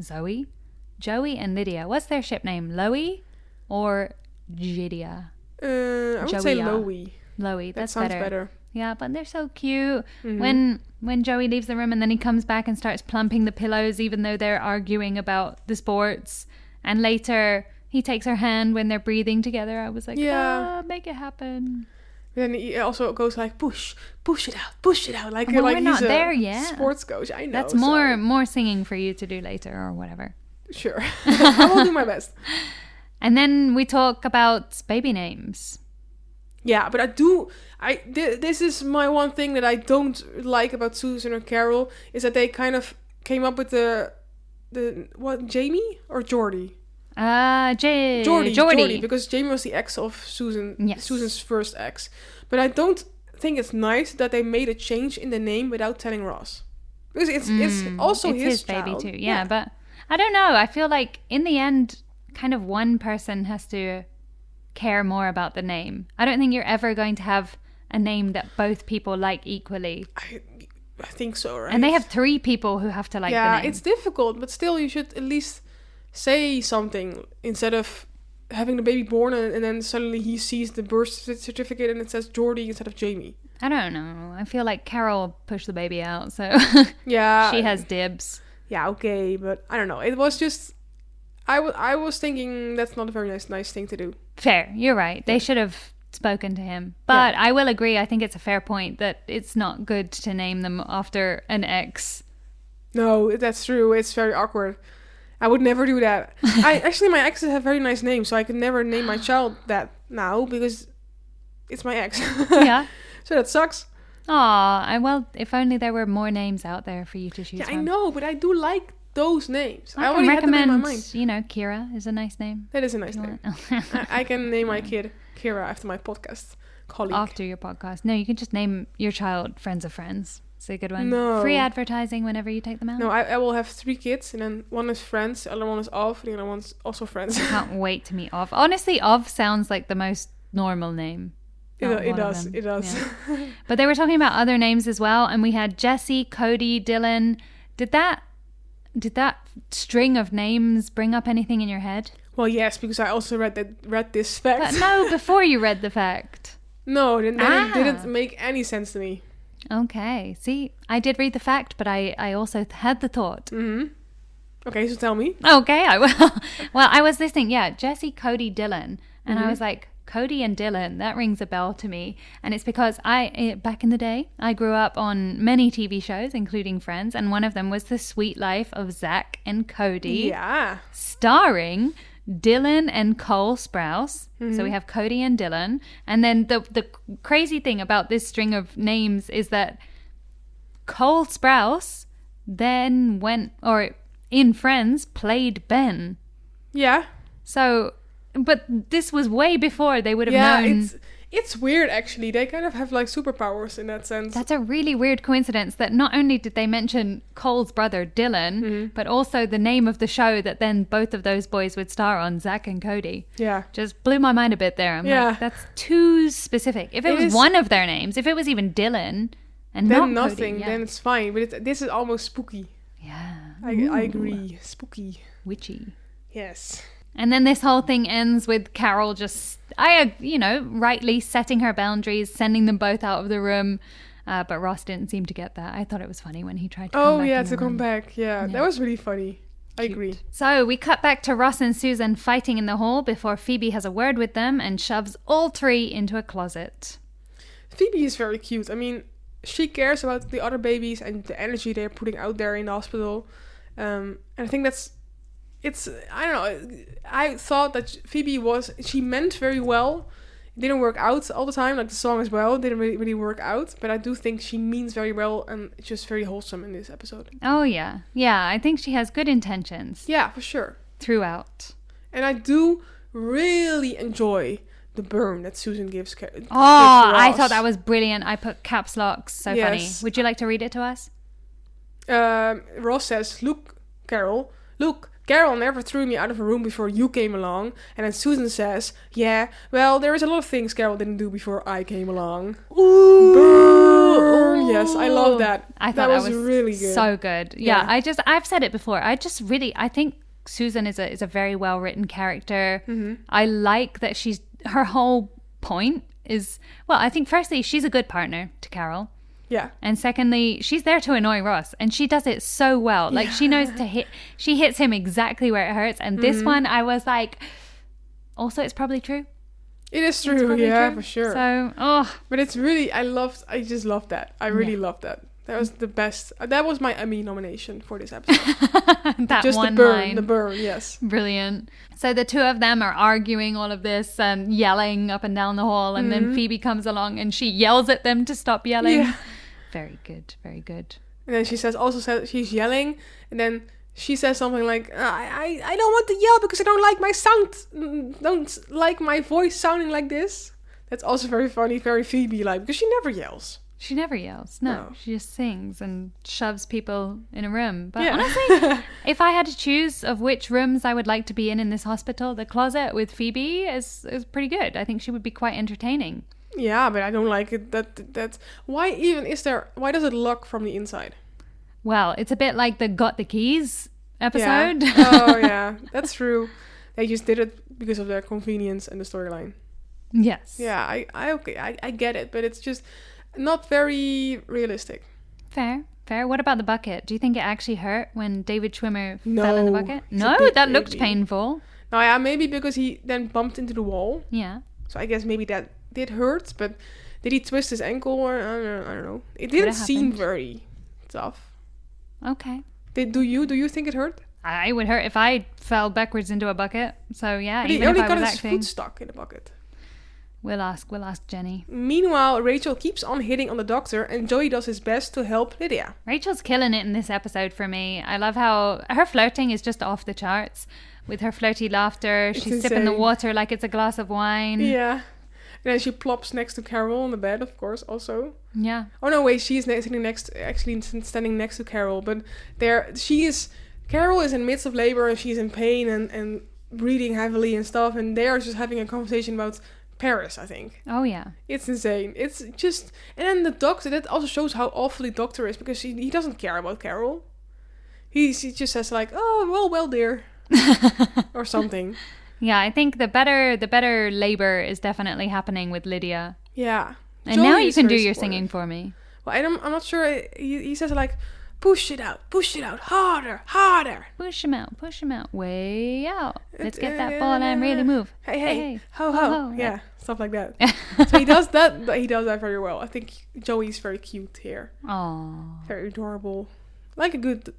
and Lydia. What's their ship name? Loey or Jidia? I would say Loey. Loey, that that's sounds better. Yeah, but they're so cute. Mm-hmm. When Joey leaves the room and then he comes back and starts plumping the pillows even though they're arguing about the sports. And later he takes her hand when they're breathing together. I was like, make it happen. Then he also goes like, push it out. Like, well, like we're not he's there yet. Sports coach, I know. That's more singing for you to do later or whatever. Sure. I will do my best. And then we talk about baby names. Yeah, but this is my one thing that I don't like about Susan or Carol, is that they kind of came up with the Jamie or Jordy? Jordy, because Jamie was the ex of Susan, Susan's first ex. But I don't think it's nice that they made a change in the name without telling Ross. Because it's also his baby child. too. Yeah, but I don't know. I feel like in the end, kind of one person has to care more about the name. I don't think you're ever going to have a name that both people like equally. I think so, right? And they have 3 people who have to like the name. Yeah, it's difficult, but still you should at least say something instead of having the baby born and then suddenly he sees the birth certificate and it says Jordy instead of Jamie. I don't know. I feel like Carol pushed the baby out, so yeah, she has dibs. Yeah, okay, but I don't know. It was just... I was thinking that's not a very nice thing to do. Fair, you're right. They should have spoken to him. But I will agree, I think it's a fair point that it's not good to name them after an ex. No, that's true. It's very awkward. I would never do that. My exes have very nice names, so I could never name my child that now because it's my ex. Yeah. So that sucks. Aw, well, if only there were more names out there for you to choose from. I know, but I do like those names. I already recommend, had them in my mind. You know, Ciara is a nice name. That is a nice name. I can name my kid Ciara after my podcast colleague. After your podcast. No, you can just name your child Friends of Friends. It's a good one. No. Free advertising whenever you take them out. No, I will have 3 kids, and then one is Friends, the other one is Of, the other one's also Friends. I can't wait to meet Of. Honestly, Of sounds like the most normal name. It does. Yeah. But they were talking about other names as well, and we had Jesse, Cody, Dylan. Did that string of names bring up anything in your head? Well, yes, because I also read this fact. But no, before you read the fact. No, it didn't make any sense to me. Okay, see, I did read the fact, but I also had the thought. Mm-hmm. Okay, so tell me. Okay, I will. Well, I was listening, Jesse, Cody, Dylan, and I was like, Cody and Dylan, that rings a bell to me. And it's because back in the day, I grew up on many TV shows, including Friends, and one of them was The Sweet Life of Zack and Cody. Yeah. Starring Dylan and Cole Sprouse. Mm-hmm. So we have Cody and Dylan. And then the crazy thing about this string of names is that Cole Sprouse then in Friends, played Ben. Yeah. So... But this was way before they would have known. It's weird, actually. They kind of have like superpowers in that sense. That's a really weird coincidence that not only did they mention Cole's brother Dylan, but also the name of the show that then both of those boys would star on, Zack and Cody. Yeah. Just blew my mind a bit there. I'm like, that's too specific. If it was one of their names, if it was even Dylan and then not nothing, Cody, then it's fine. But this is almost spooky. Yeah. I agree. Spooky. Witchy. Yes. And then this whole thing ends with Carol just, rightly setting her boundaries, sending them both out of the room. But Ross didn't seem to get that. I thought it was funny when he tried to come back. Oh, yeah, in the to come room. back. Yeah, that was really funny. I agree. So we cut back to Ross and Susan fighting in the hall before Phoebe has a word with them and shoves all three into a closet. Phoebe is very cute. I mean, she cares about the other babies and the energy they're putting out there in the hospital. And I think I don't know. I thought that she meant very well. It didn't work out all the time, like the song as well. It didn't really work out. But I do think she means very well, and it's just very wholesome in this episode. Oh, yeah. Yeah, I think she has good intentions. Yeah, for sure. Throughout. And I do really enjoy the burn that Susan gives. I thought that was brilliant. I put caps locks. So funny. Would you like to read it to us? Ross says, Look, Carol, never threw me out of a room before you came along. And then Susan says, yeah, well, there is a lot of things Carol didn't do before I came along. Ooh. Burn. Yes, I love that. I thought that was really good. So good. Yeah, I've said it before. I think Susan is a very well written character. Mm-hmm. I like that her whole point is, well, I think firstly, she's a good partner to Carol. Yeah. And secondly, she's there to annoy Ross, and she does it so well. Like, she knows she hits him exactly where it hurts. And this one, I was like, also, it's probably true. It is true, yeah, for sure. So, But it's really, I just love that. I really love that. That was the best. That was my Emmy nomination for this episode. Just one line. The burn, yes. Brilliant. So the two of them are arguing all of this and yelling up and down the hall, and then Phoebe comes along and she yells at them to stop yelling. Yeah. Very good, very good. And then she says she's yelling, and then she says something like, I don't want to yell because I don't like my sound, don't like my voice sounding like this. That's also very funny, very Phoebe-like, because she never yells. She never yells. No, she just sings and shoves people in a room. But honestly, if I had to choose of which rooms I would like to be in this hospital, the closet with Phoebe is pretty good. I think she would be quite entertaining. Yeah, but I don't like it. That why does it lock from the inside? Well, it's a bit like the Got the Keys episode. Yeah. Oh yeah, that's true. They just did it because of their convenience and the storyline. Yes. Yeah, I get it, but it's just not very realistic. Fair. What about the bucket? Do you think it actually hurt when David Schwimmer fell in the bucket? No, that looked painful. No, yeah, maybe because he then bumped into the wall. Yeah. So I guess maybe that did hurt, but did he twist his ankle or I don't know. It didn't seem very tough. Okay. Do you think it hurt? I would hurt if I fell backwards into a bucket. So yeah, but even he only if I got was his acting, foot stuck in the bucket. We'll ask Jenny. Meanwhile, Rachel keeps on hitting on the doctor, and Joey does his best to help Lydia. Rachel's killing it in this episode for me. I love how her flirting is just off the charts. With her flirty laughter, she's sipping the water like it's a glass of wine. Yeah. And then she plops next to Carol on the bed, of course, also. Yeah. Oh no, wait, she's standing next to Carol, but Carol is in the midst of labor and she's in pain and breathing heavily and stuff, and they are just having a conversation about Paris, I think. Oh yeah. It's insane. It's just, and then the doctor, that also shows how awful the doctor is, because he doesn't care about Carol. He just says like, oh well dear. Or something. Yeah, I think the better labor is definitely happening with Lydia. Yeah. And Joey, now you can do your singing for me. Well, I'm not sure. He says like, push it out, harder. Push him out, way out. Let's get that ball and really move. Hey, ho. Yeah, stuff like that. So he does that. He does that very well. I think Joey's very cute here. Aww. Very adorable, like a good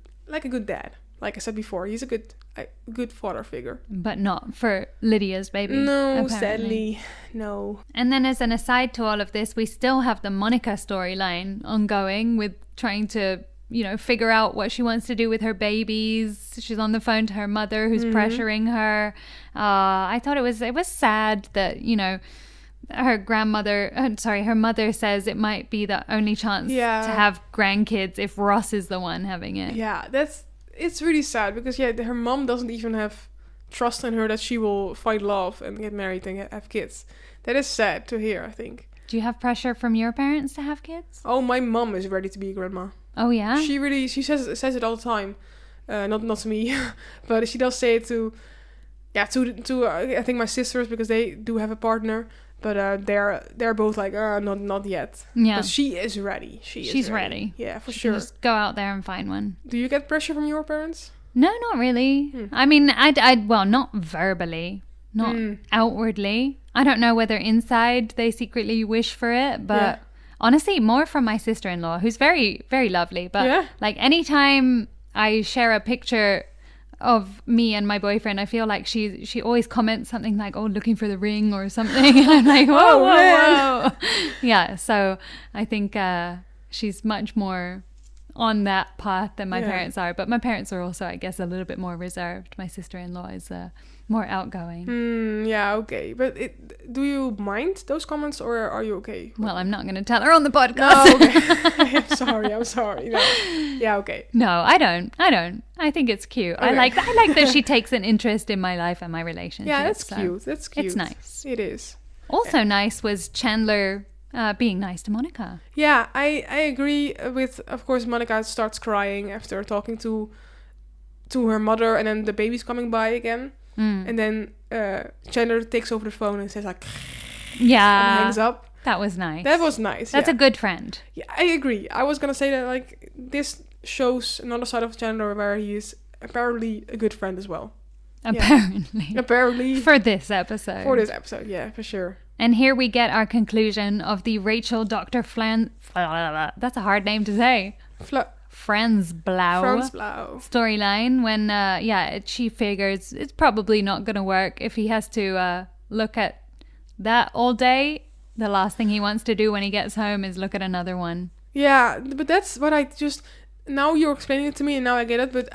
dad. Like I said before, he's a good father figure. But not for Lydia's baby. No, apparently. Sadly, no. And then as an aside to all of this, we still have the Monica storyline ongoing with trying to, figure out what she wants to do with her babies. She's on the phone to her mother who's pressuring her. I thought it was sad that, her mother says it might be the only chance to have grandkids if Ross is the one having it. Yeah, it's really sad because her mom doesn't even have trust in her that she will find love and get married and have kids. That is sad to hear, I think. Do you have pressure from your parents to have kids? Oh, my mom is ready to be a grandma. Oh yeah? She says it all the time. Not to me, but she does say it to I think my sisters, because they do have a partner, but they're both like not yet. Yeah. But she is ready. She's ready. Yeah, for she sure. Can just go out there and find one. Do you get pressure from your parents? No, not really. I mean, well, not verbally, not outwardly. I don't know whether inside they secretly wish for it, but honestly, more from my sister-in-law, who's very, very lovely. But like anytime I share a picture of me and my boyfriend, I feel like she always comments something like, "Oh, looking for the ring" or something. And I'm like, whoa. Yeah, so I think she's much more on that path than my parents are. But my parents are also, I guess, a little bit more reserved. My sister-in-law is more outgoing. Yeah, okay. But do you mind those comments, or are you okay? Well, I'm not going to tell her on the podcast. No, okay. I'm sorry. No. Yeah, okay. No, I don't. I think it's cute. Okay. I like that she takes an interest in my life and my relationship. Yeah, that's cute. That's cute. It's nice. It is. Also nice was Chandler being nice to Monica. Yeah, I agree with, of course, Monica starts crying after talking to her mother, and then the baby's coming by again. And then Chandler takes over the phone and says like, and hangs up. That was nice. That was nice. That's a good friend. Yeah, I agree. I was gonna say that like this shows another side of Chandler where he is apparently a good friend as well. Apparently. For this episode. Yeah, for sure. And here we get our conclusion of the Rachel Dr. That's a hard name to say. Franzblau storyline when she figures it's probably not going to work if he has to look at that all day. The last thing he wants to do when he gets home is look at another one. Yeah, but that's what I just... Now you're explaining it to me and now I get it. But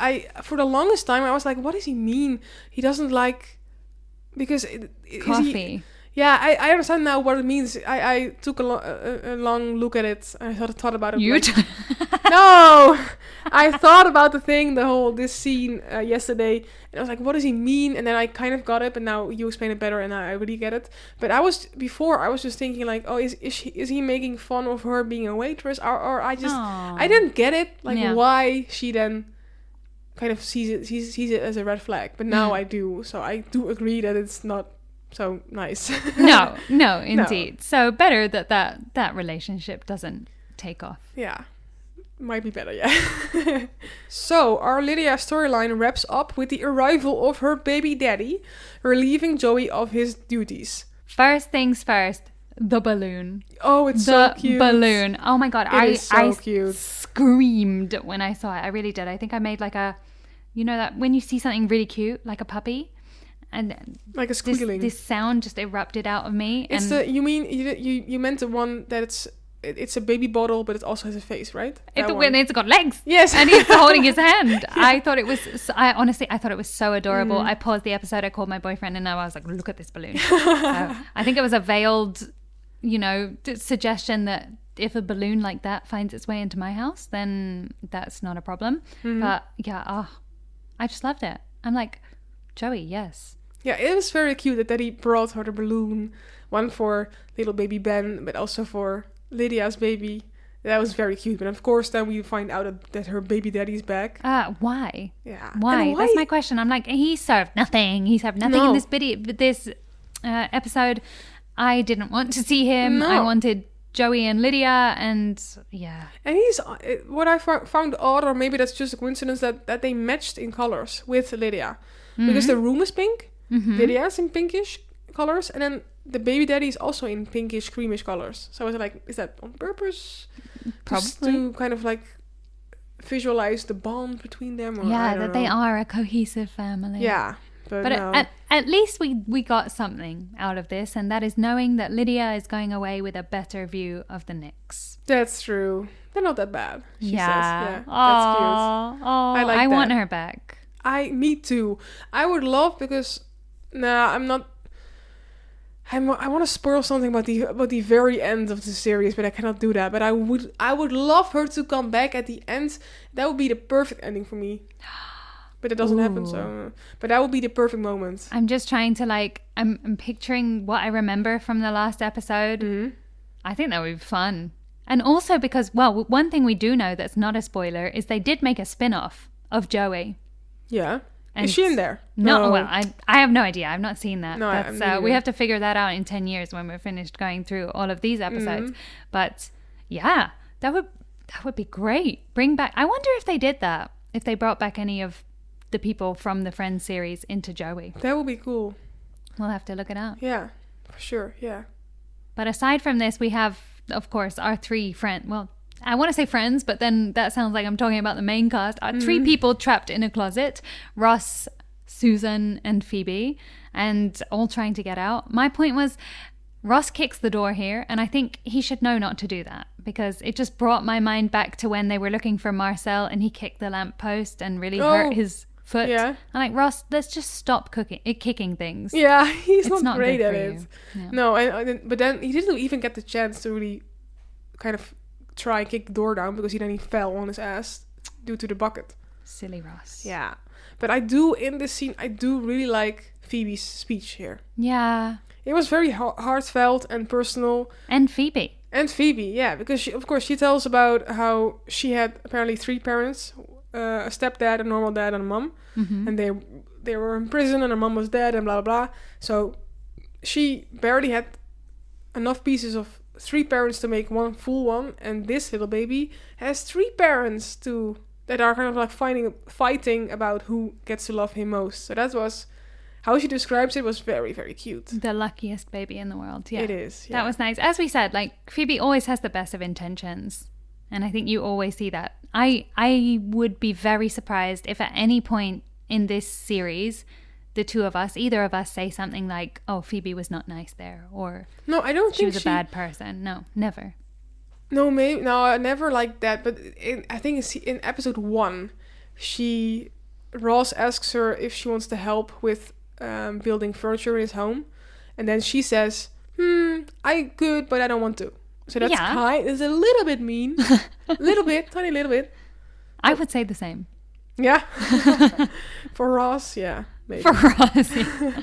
for the longest time, I was like, what does he mean? He doesn't like... Because... Coffee. Yeah, I understand now what it means. I took a long look at it. I thought about it. No! I thought about this scene yesterday. And I was like, what does he mean? And then I kind of got it. But now you explain it better and I really get it. But I was just thinking like, oh, is he making fun of her being a waitress? Or I didn't get it. Like why she then kind of sees it as a red flag. But now I do. So I do agree that it's not so nice. no, indeed. No. So better that relationship doesn't take off. Yeah. Might be better, yeah. So, our Lydia storyline wraps up with the arrival of her baby daddy, relieving Joey of his duties. First things first, the balloon. Oh, it's so cute. The balloon. Oh my god, I cute. Screamed when I saw it. I really did. I think I made like a, you know that when you see something really cute, like a puppy, and like a squealing. This sound just erupted out of me. It's you meant the one that it's a baby bottle, but it also has a face, right? It's got legs. Yes. And he's holding his hand. I thought it was, I thought it was so adorable. I paused the episode, I called my boyfriend, and now I was like, look at this balloon. So I think it was a veiled, suggestion that if a balloon like that finds its way into my house, then that's not a problem. But yeah, I just loved it. I'm like, Joey, yes. Yeah, it was very cute that Daddy brought her the balloon. One for little baby Ben, but also for Lydia's baby. That was very cute. But of course, then we find out that her baby daddy's back. Why? Yeah. Why? That's my question. I'm like, he served nothing. He served nothing in this episode. I didn't want to see him. No. I wanted Joey and Lydia, and yeah. And he's what I found odd, or maybe that's just a coincidence, that they matched in colors with Lydia, because the room is pink. Lydia's in pinkish colors, and then the baby daddy is also in pinkish, creamish colors. So I was like, is that on purpose? Probably. Just to kind of like visualize the bond between them? Or that they are a cohesive family. Yeah. But no. At least we got something out of this, and that is knowing that Lydia is going away with a better view of the Knicks. That's true. They're not that bad, she says. Yeah, that's cute. I want her back. Me too. I would love, because... I'm not... I want to spoil something about the very end of the series, but I cannot do that. But I would love her to come back at the end. That would be the perfect ending for me. But it doesn't happen, so... But that would be the perfect moment. I'm just trying to, like... I'm picturing what I remember from the last episode. Mm-hmm. I think that would be fun. And also because, well, one thing we do know that's not a spoiler is they did make a spin-off of Joey. Yeah. And is she in there? No, well, I have no idea. I've not seen that. No, That's, we have to figure that out in 10 years when we're finished going through all of these episodes. But yeah, that would be great. Bring back... I wonder if they did that. If they brought back any of the people from the Friends series into Joey. That would be cool. We'll have to look it up. Yeah, for sure, yeah. But aside from this, we have, of course, our three friends. Well, I want to say friends, but then that sounds like I'm talking about the main cast. Our three people trapped in a closet. Ross, Susan, and Phoebe. And all trying to get out. My point was, Ross kicks the door here. And I think he should know not to do that. Because it just brought my mind back to when they were looking for Marcel. And he kicked the lamppost and really hurt his foot. Yeah. I'm like, Ross, let's just stop kicking things. Yeah, he's It's not great good at for it. you. Yeah. No, but then he didn't even get the chance to really kind of try and kick the door down because he fell on his ass due to the bucket. Silly Ross. Yeah. But in this scene, I do really like Phoebe's speech here. Yeah. It was very heartfelt and personal. And Phoebe. And Phoebe, yeah, because she tells about how she had apparently 3 parents, a stepdad, a normal dad, and a mom, and they were in prison, and her mom was dead, and blah blah blah. So she barely had enough pieces of 3 parents to make one full one, and this little baby has 3 parents that are kind of like fighting about who gets to love him most. So that was how she describes it was very, very cute. The luckiest baby in the world. Yeah, it is. Yeah. That was nice. As we said, like Phoebe always has the best of intentions, and I think you always see that. I would be very surprised if at any point in this series the two of us, either of us, say something like, "Oh, Phoebe was not nice there," or "No, I don't think she was a bad person." No, never. No, maybe no, never like that. But I think it's in episode 1, Ross asks her if she wants to help with building furniture in his home, and then she says, "I could, but I don't want to." So that's it's a little bit mean, tiny little bit. I would say the same. Yeah, for Ross, yeah. Maybe. For Ross, yeah.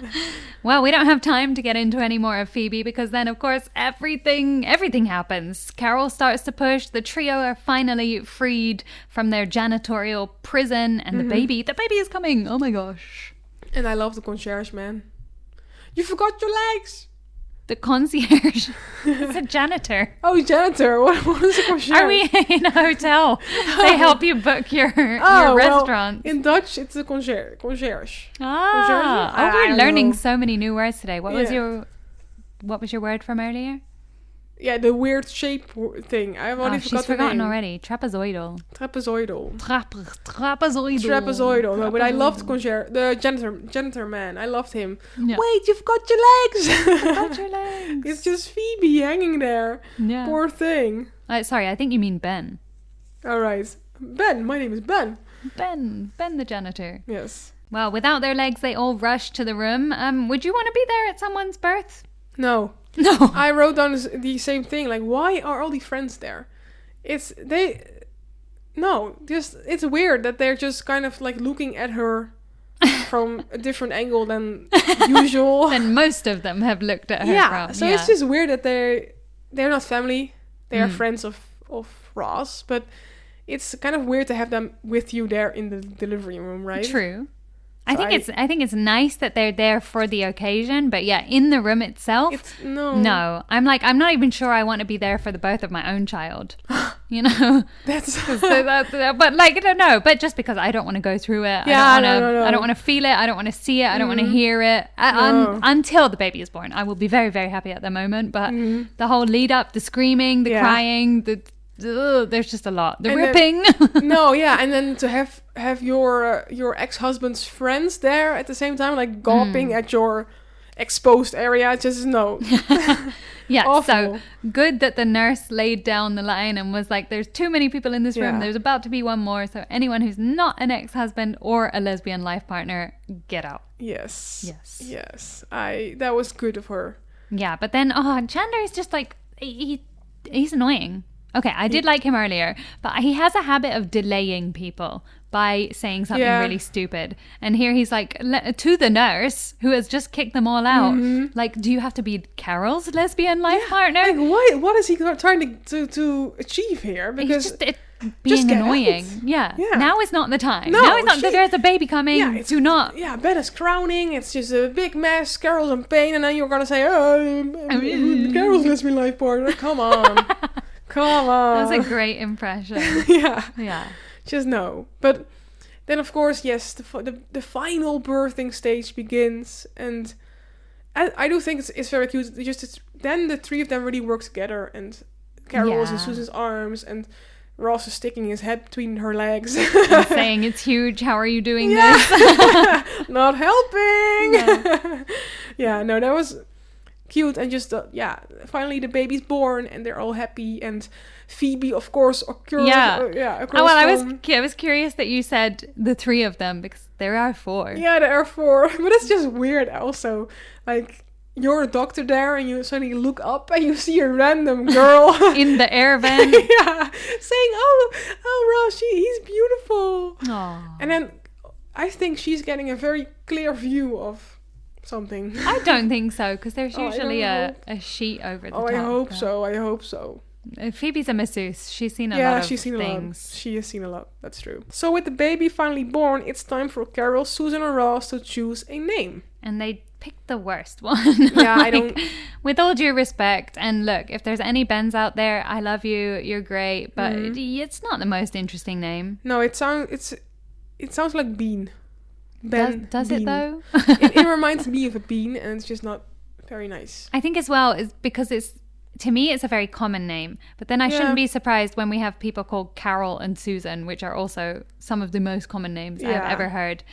Well, we don't have time to get into any more of Phoebe because then, of course, everything happens. Carol starts to push. The trio are finally freed from their janitorial prison, and the baby is coming. Oh my gosh! And I love the concierge man. You forgot your legs. The concierge. It's a janitor. Oh, janitor. What is a concierge? Are we in a hotel? They help you book your restaurant. Well, in Dutch, it's a concierge. Ah, we're learning so many new words today. What was your word from earlier? Yeah, the weird shape thing. I've already forgotten already. Trapezoidal. Trapezoidal. Trapezoidal. No, but I loved the janitor man. I loved him. Yeah. Wait, you've got your legs. It's just Phoebe hanging there. Yeah. Poor thing. Sorry, I think you mean Ben. All right. Ben. My name is Ben. Ben the janitor. Yes. Well, without their legs, they all rush to the room. Would you want to be there at someone's birth? No. I wrote down the same thing. Like, why are all these friends there? It's weird that they're just kind of like looking at her from a different angle than usual. And most of them have looked at her from. So it's just weird that they're not family. They are friends of Ross, but it's kind of weird to have them with you there in the delivery room, right? True. I think it's nice that they're there for the occasion, but yeah, in the room itself, no. I'm not even sure I want to be there for the birth of my own child. You know, but like I don't know, but just because I don't want to go through it, I don't want to feel it, I don't want to see it, I don't want to hear it until the baby is born. I will be very, very happy at the moment, but the whole lead up, the screaming, the crying, there's just a lot. The ripping. And then to have your ex-husband's friends there at the same time, like gawping at your exposed area, just no. Yeah, awful. So good that the nurse laid down the line and was like, there's too many people in this room. There's about to be one more. So anyone who's not an ex-husband or a lesbian life partner, get out. Yes. That was good of her. Yeah, but then Chandler is just like he's annoying. Okay, I did like him earlier, but he has a habit of delaying people by saying something really stupid. And here he's like, to the nurse who has just kicked them all out, like, do you have to be Carol's lesbian life partner? Like, what is he trying to achieve here? Because being annoying. Yeah. Now is not the time. Now is not there's a baby coming. Do not. Yeah, Ben is crowning. It's just a big mess. Carol's in pain. And then you're going to say, Carol's lesbian life partner. Come on. Come on. That was a great impression. Yeah. Just no. But then, of course, yes, the final birthing stage begins. And I do think it's very cute. Then the three of them really work together. And Carol is in Susan's arms. And Ross is sticking his head between her legs. And saying, it's huge. How are you doing this? Not helping. No. That was cute. And just, finally the baby's born. And they're all happy. And Phoebe, of course, occurs. I was curious that you said the three of them. Because there are 4. Yeah, there are 4. But it's just weird also. Like, you're a doctor there and you suddenly look up and you see a random girl in the air vent saying, oh Ross, he's beautiful. Aww. And then I think she's getting a very clear view of something. I don't think so, because there's usually a sheet over the top. I hope so. Phoebe's a masseuse. She's seen a lot of things. She has seen a lot. That's true. So with the baby finally born, it's time for Carol, Susan and Ross to choose a name. And they picked the worst one. Yeah, I don't... With all due respect, and look, if there's any Bens out there, I love you, you're great, but it's not the most interesting name. No, it sounds like bean. Ben. Does bean. it though? it reminds me of a bean, and it's just not very nice. I think as well is because to me it's a very common name, but then I shouldn't be surprised when we have people called Carol and Susan, which are also some of the most common names I've ever heard.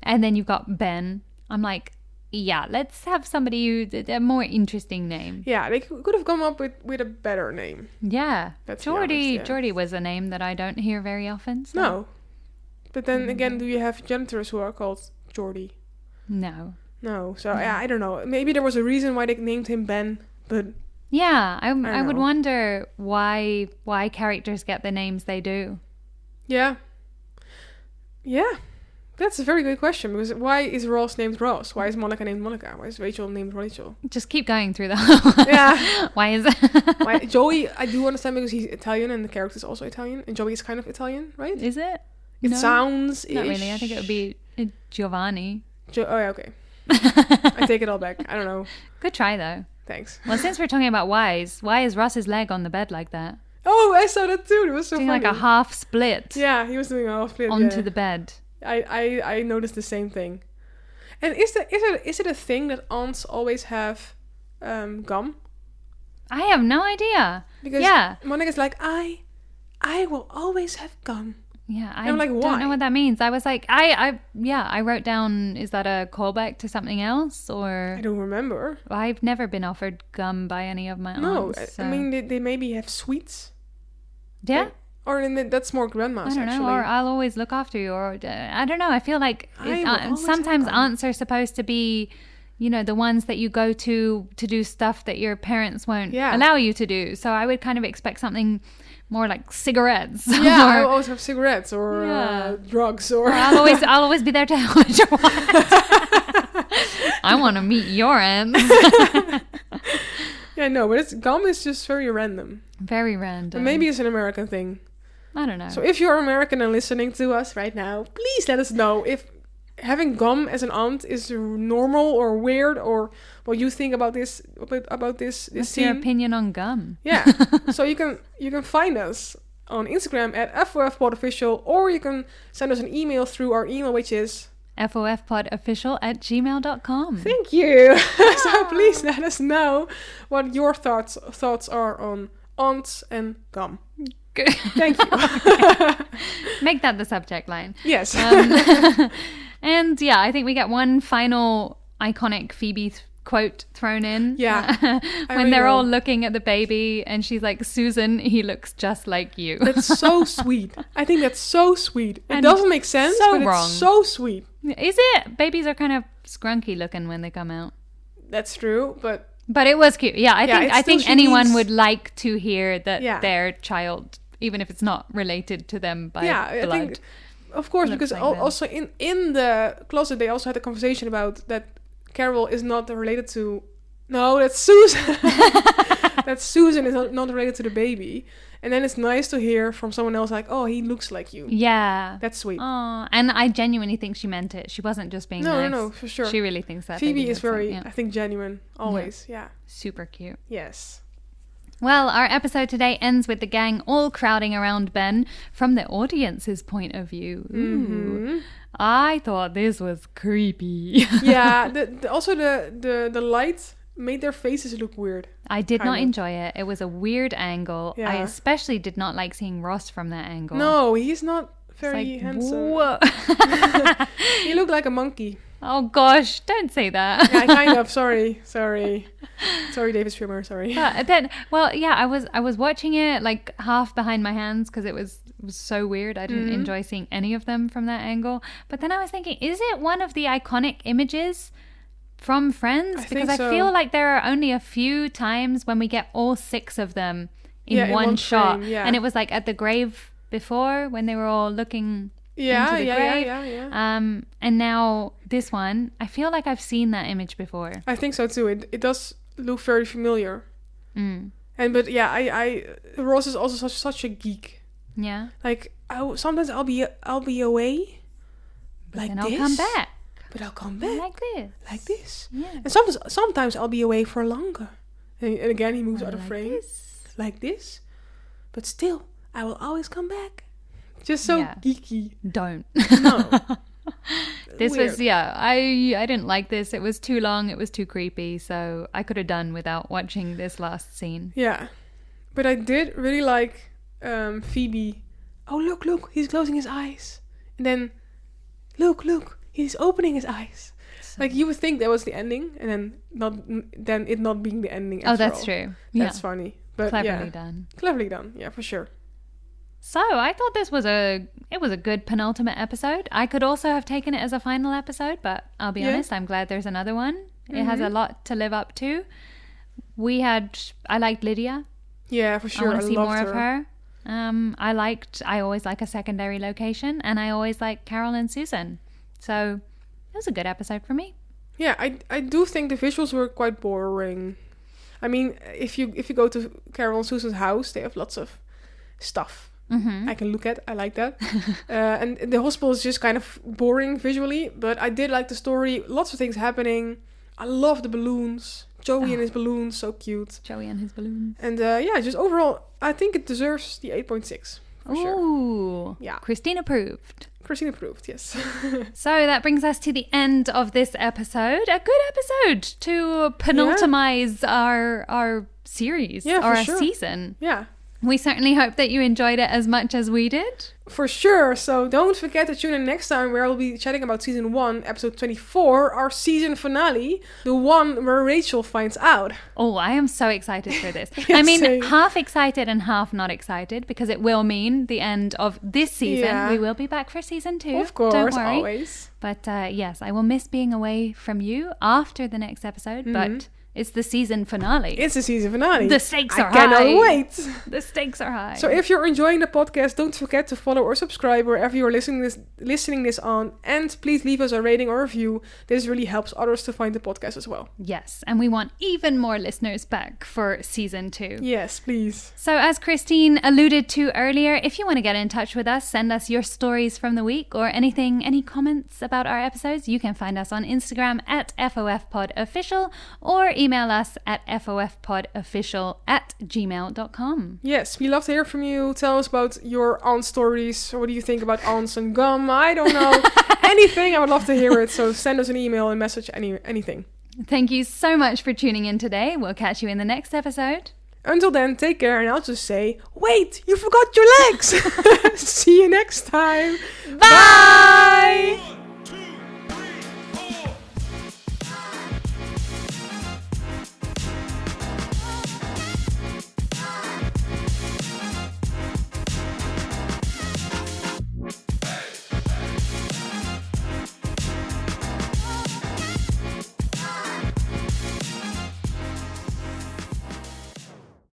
And then you've got Ben. I'm like, let's have somebody a more interesting name. Yeah, they could have come up with a better name. Yeah. Geordie was a name that I don't hear very often. So. No. But then again, do you have janitors who are called Geordie? No. So I don't know. Maybe there was a reason why they named him Ben, but... Yeah, I would wonder why characters get the names they do. Yeah. That's a very good question, because why is Ross named Ross? Why is Monica named Monica? Why is Rachel named Rachel? Just keep going through the whole... Yeah. Why is it? Joey, I do understand because he's Italian and the character is also Italian. And Joey is kind of Italian, right? Is it? It sounds... Not really. I think it would be Giovanni. Okay. I take it all back. I don't know. Good try, though. Thanks. Well, since we're talking about whys, why is Ross's leg on the bed like that? Oh, I saw that too. It was so doing funny. Like a half split. Yeah, he was doing a half split onto the bed. I noticed the same thing. And is it a thing that aunts always have gum? I have no idea. Because Monica's like, I will always have gum. Yeah, I like, don't know what that means. I was like, I wrote down, is that a callback to something else, or... I don't remember. I've never been offered gum by any of my aunts. No, I mean, they maybe have sweets. Yeah. Or that's more grandma's, I don't know, or I'll always look after you, or I don't know. I feel like sometimes aunts are supposed to be, the ones that you go to do stuff that your parents won't allow you to do. So I would kind of expect something more like cigarettes. Yeah, I always have cigarettes or drugs, or I'll always be there to help what you want. I want to meet your ends. Yeah, no, but gum is just very random. Very random. And maybe it's an American thing. I don't know. So if you're American and listening to us right now, please let us know if having gum as an aunt is normal or weird, or what you think about this What's scene. your opinion on gum? Yeah. So you can find us on Instagram at FOFPodOfficial, or you can send us an email through our email, which is FOFPodOfficial@gmail.com. Thank you. So please let us know what your thoughts are on aunts and gum. Good. Thank you. Make that the subject line. Yes. And I think we get one final iconic Phoebe quote thrown in. Yeah. When they're all looking at the baby and she's like, Susan, he looks just like you. That's so sweet. I think that's so sweet. It doesn't make sense, but it's so sweet. Is it? Babies are kind of scrunky looking when they come out. That's true, but But it was cute. Yeah, I think she anyone needs- would like to hear that Yeah. their child, even if it's not related to them by I blood. think, of course, Looks because like that. also in the closet they also had a conversation about that Carol is not related to. No, that's Susan. That Susan is not related to the baby, and then it's nice to hear from someone else like, oh, he looks like you. Yeah. That's sweet. Oh, and I genuinely think she meant it. She wasn't just being nice. No, for sure. She really thinks that. Phoebe baby is looks like- very, yeah. I think, genuine always. Yeah. Super cute. Yes. Well, our episode today ends with the gang all crowding around Ben from the audience's point of view. Ooh. I thought this was creepy. Yeah. Also the light made their faces look weird. I did Kind not of. enjoy it. It was a weird angle. I Yeah. especially did not like seeing Ross from that angle. No, he's not It's very like, handsome. whoa. He looked like a monkey. Oh gosh, don't say that. Yeah, kind of. Sorry, David Schwimmer. Sorry. But then, well, yeah, I was watching it like half behind my hands because it was so weird. I didn't enjoy seeing any of them from that angle. But then I was thinking, is it one of the iconic images from Friends? I Because think I so. feel like there are only a few times when we get all 6 of them in Yeah, in one one shot, frame, yeah. and it was like at the grave before when they were all looking. Yeah, into the grave. yeah. And now this one, I feel like I've seen that image before. I think so too. It does look very familiar. Mm. But yeah, I Ross is also such a geek. Yeah. Like sometimes I'll be away, But like then I'll this, come back. But I'll come back Like this. Yeah. And sometimes I'll be away for longer. And again, he moves out of Like frame this. like this. But still, I will always come back. Just so Yeah. geeky. Don't. No. This Weird. was, yeah, I didn't like this. It was too long. It was too creepy. So I could have done without watching this last scene. Yeah. But I did really like Phoebe. Oh, look, he's closing his eyes. And then, look, he's opening his eyes. Like you would think that was the ending, and then it not being the ending. Oh, after that's all. true. That's Yeah. funny. But Cleverly yeah, done. cleverly done. Yeah, for sure. So I thought this was a good penultimate episode. I could also have taken it as a final episode, but I'll be Yeah. honest, I'm glad there's another one. It has a lot to live up to. I liked Lydia. Yeah, for sure. I want to see loved more of her. I always like a secondary location, and I always like Carol and Susan. So it was a good episode for me. Yeah, I do think the visuals were quite boring. I mean, if you go to Carol and Susan's house, they have lots of stuff I can look at. I like that. And the hospital is just kind of boring visually, but I did like the story. Lots of things happening. I love the balloons. Joey and his balloons, so cute. Joey and his balloons. And yeah, just overall, I think it deserves the 8.6 for sure. Ooh. Yeah. Christine approved. Christine approved, yes. So that brings us to the end of this episode. A good episode to penultimize our series, Yeah, for or our sure. season. Yeah. We certainly hope that you enjoyed it as much as we did. For sure. So don't forget to tune in next time where we'll be chatting about season 1, episode 24, our season finale, the one where Rachel finds out. Oh, I am so excited for this. Yeah, I mean, same. half excited and half not excited because it will mean the end of this season. Yeah. We will be back for season 2. Of course, Don't worry. always. But yes, I will miss being away from you after the next episode, but it's the season finale. It's the season finale. The stakes are I cannot high. wait. The stakes are high. So if you're enjoying the podcast, don't forget to follow or subscribe wherever you're listening this on. And please leave us a rating or review. This really helps others to find the podcast as well. Yes, and we want even more listeners back for season 2. Yes, please. So as Christine alluded to earlier, if you want to get in touch with us, send us your stories from the week or any comments about our episodes, you can find us on Instagram at FOFPodOfficial or email us at FOFPodOfficial@gmail.com. Yes, we love to hear from you. Tell us about your aunt stories. What do you think about aunts and gum? I don't know. Anything, I would love to hear it. So send us an email and message anything. Thank you so much for tuning in today. We'll catch you in the next episode. Until then, take care, and I'll just say, wait, you forgot your legs! See you next time. Bye!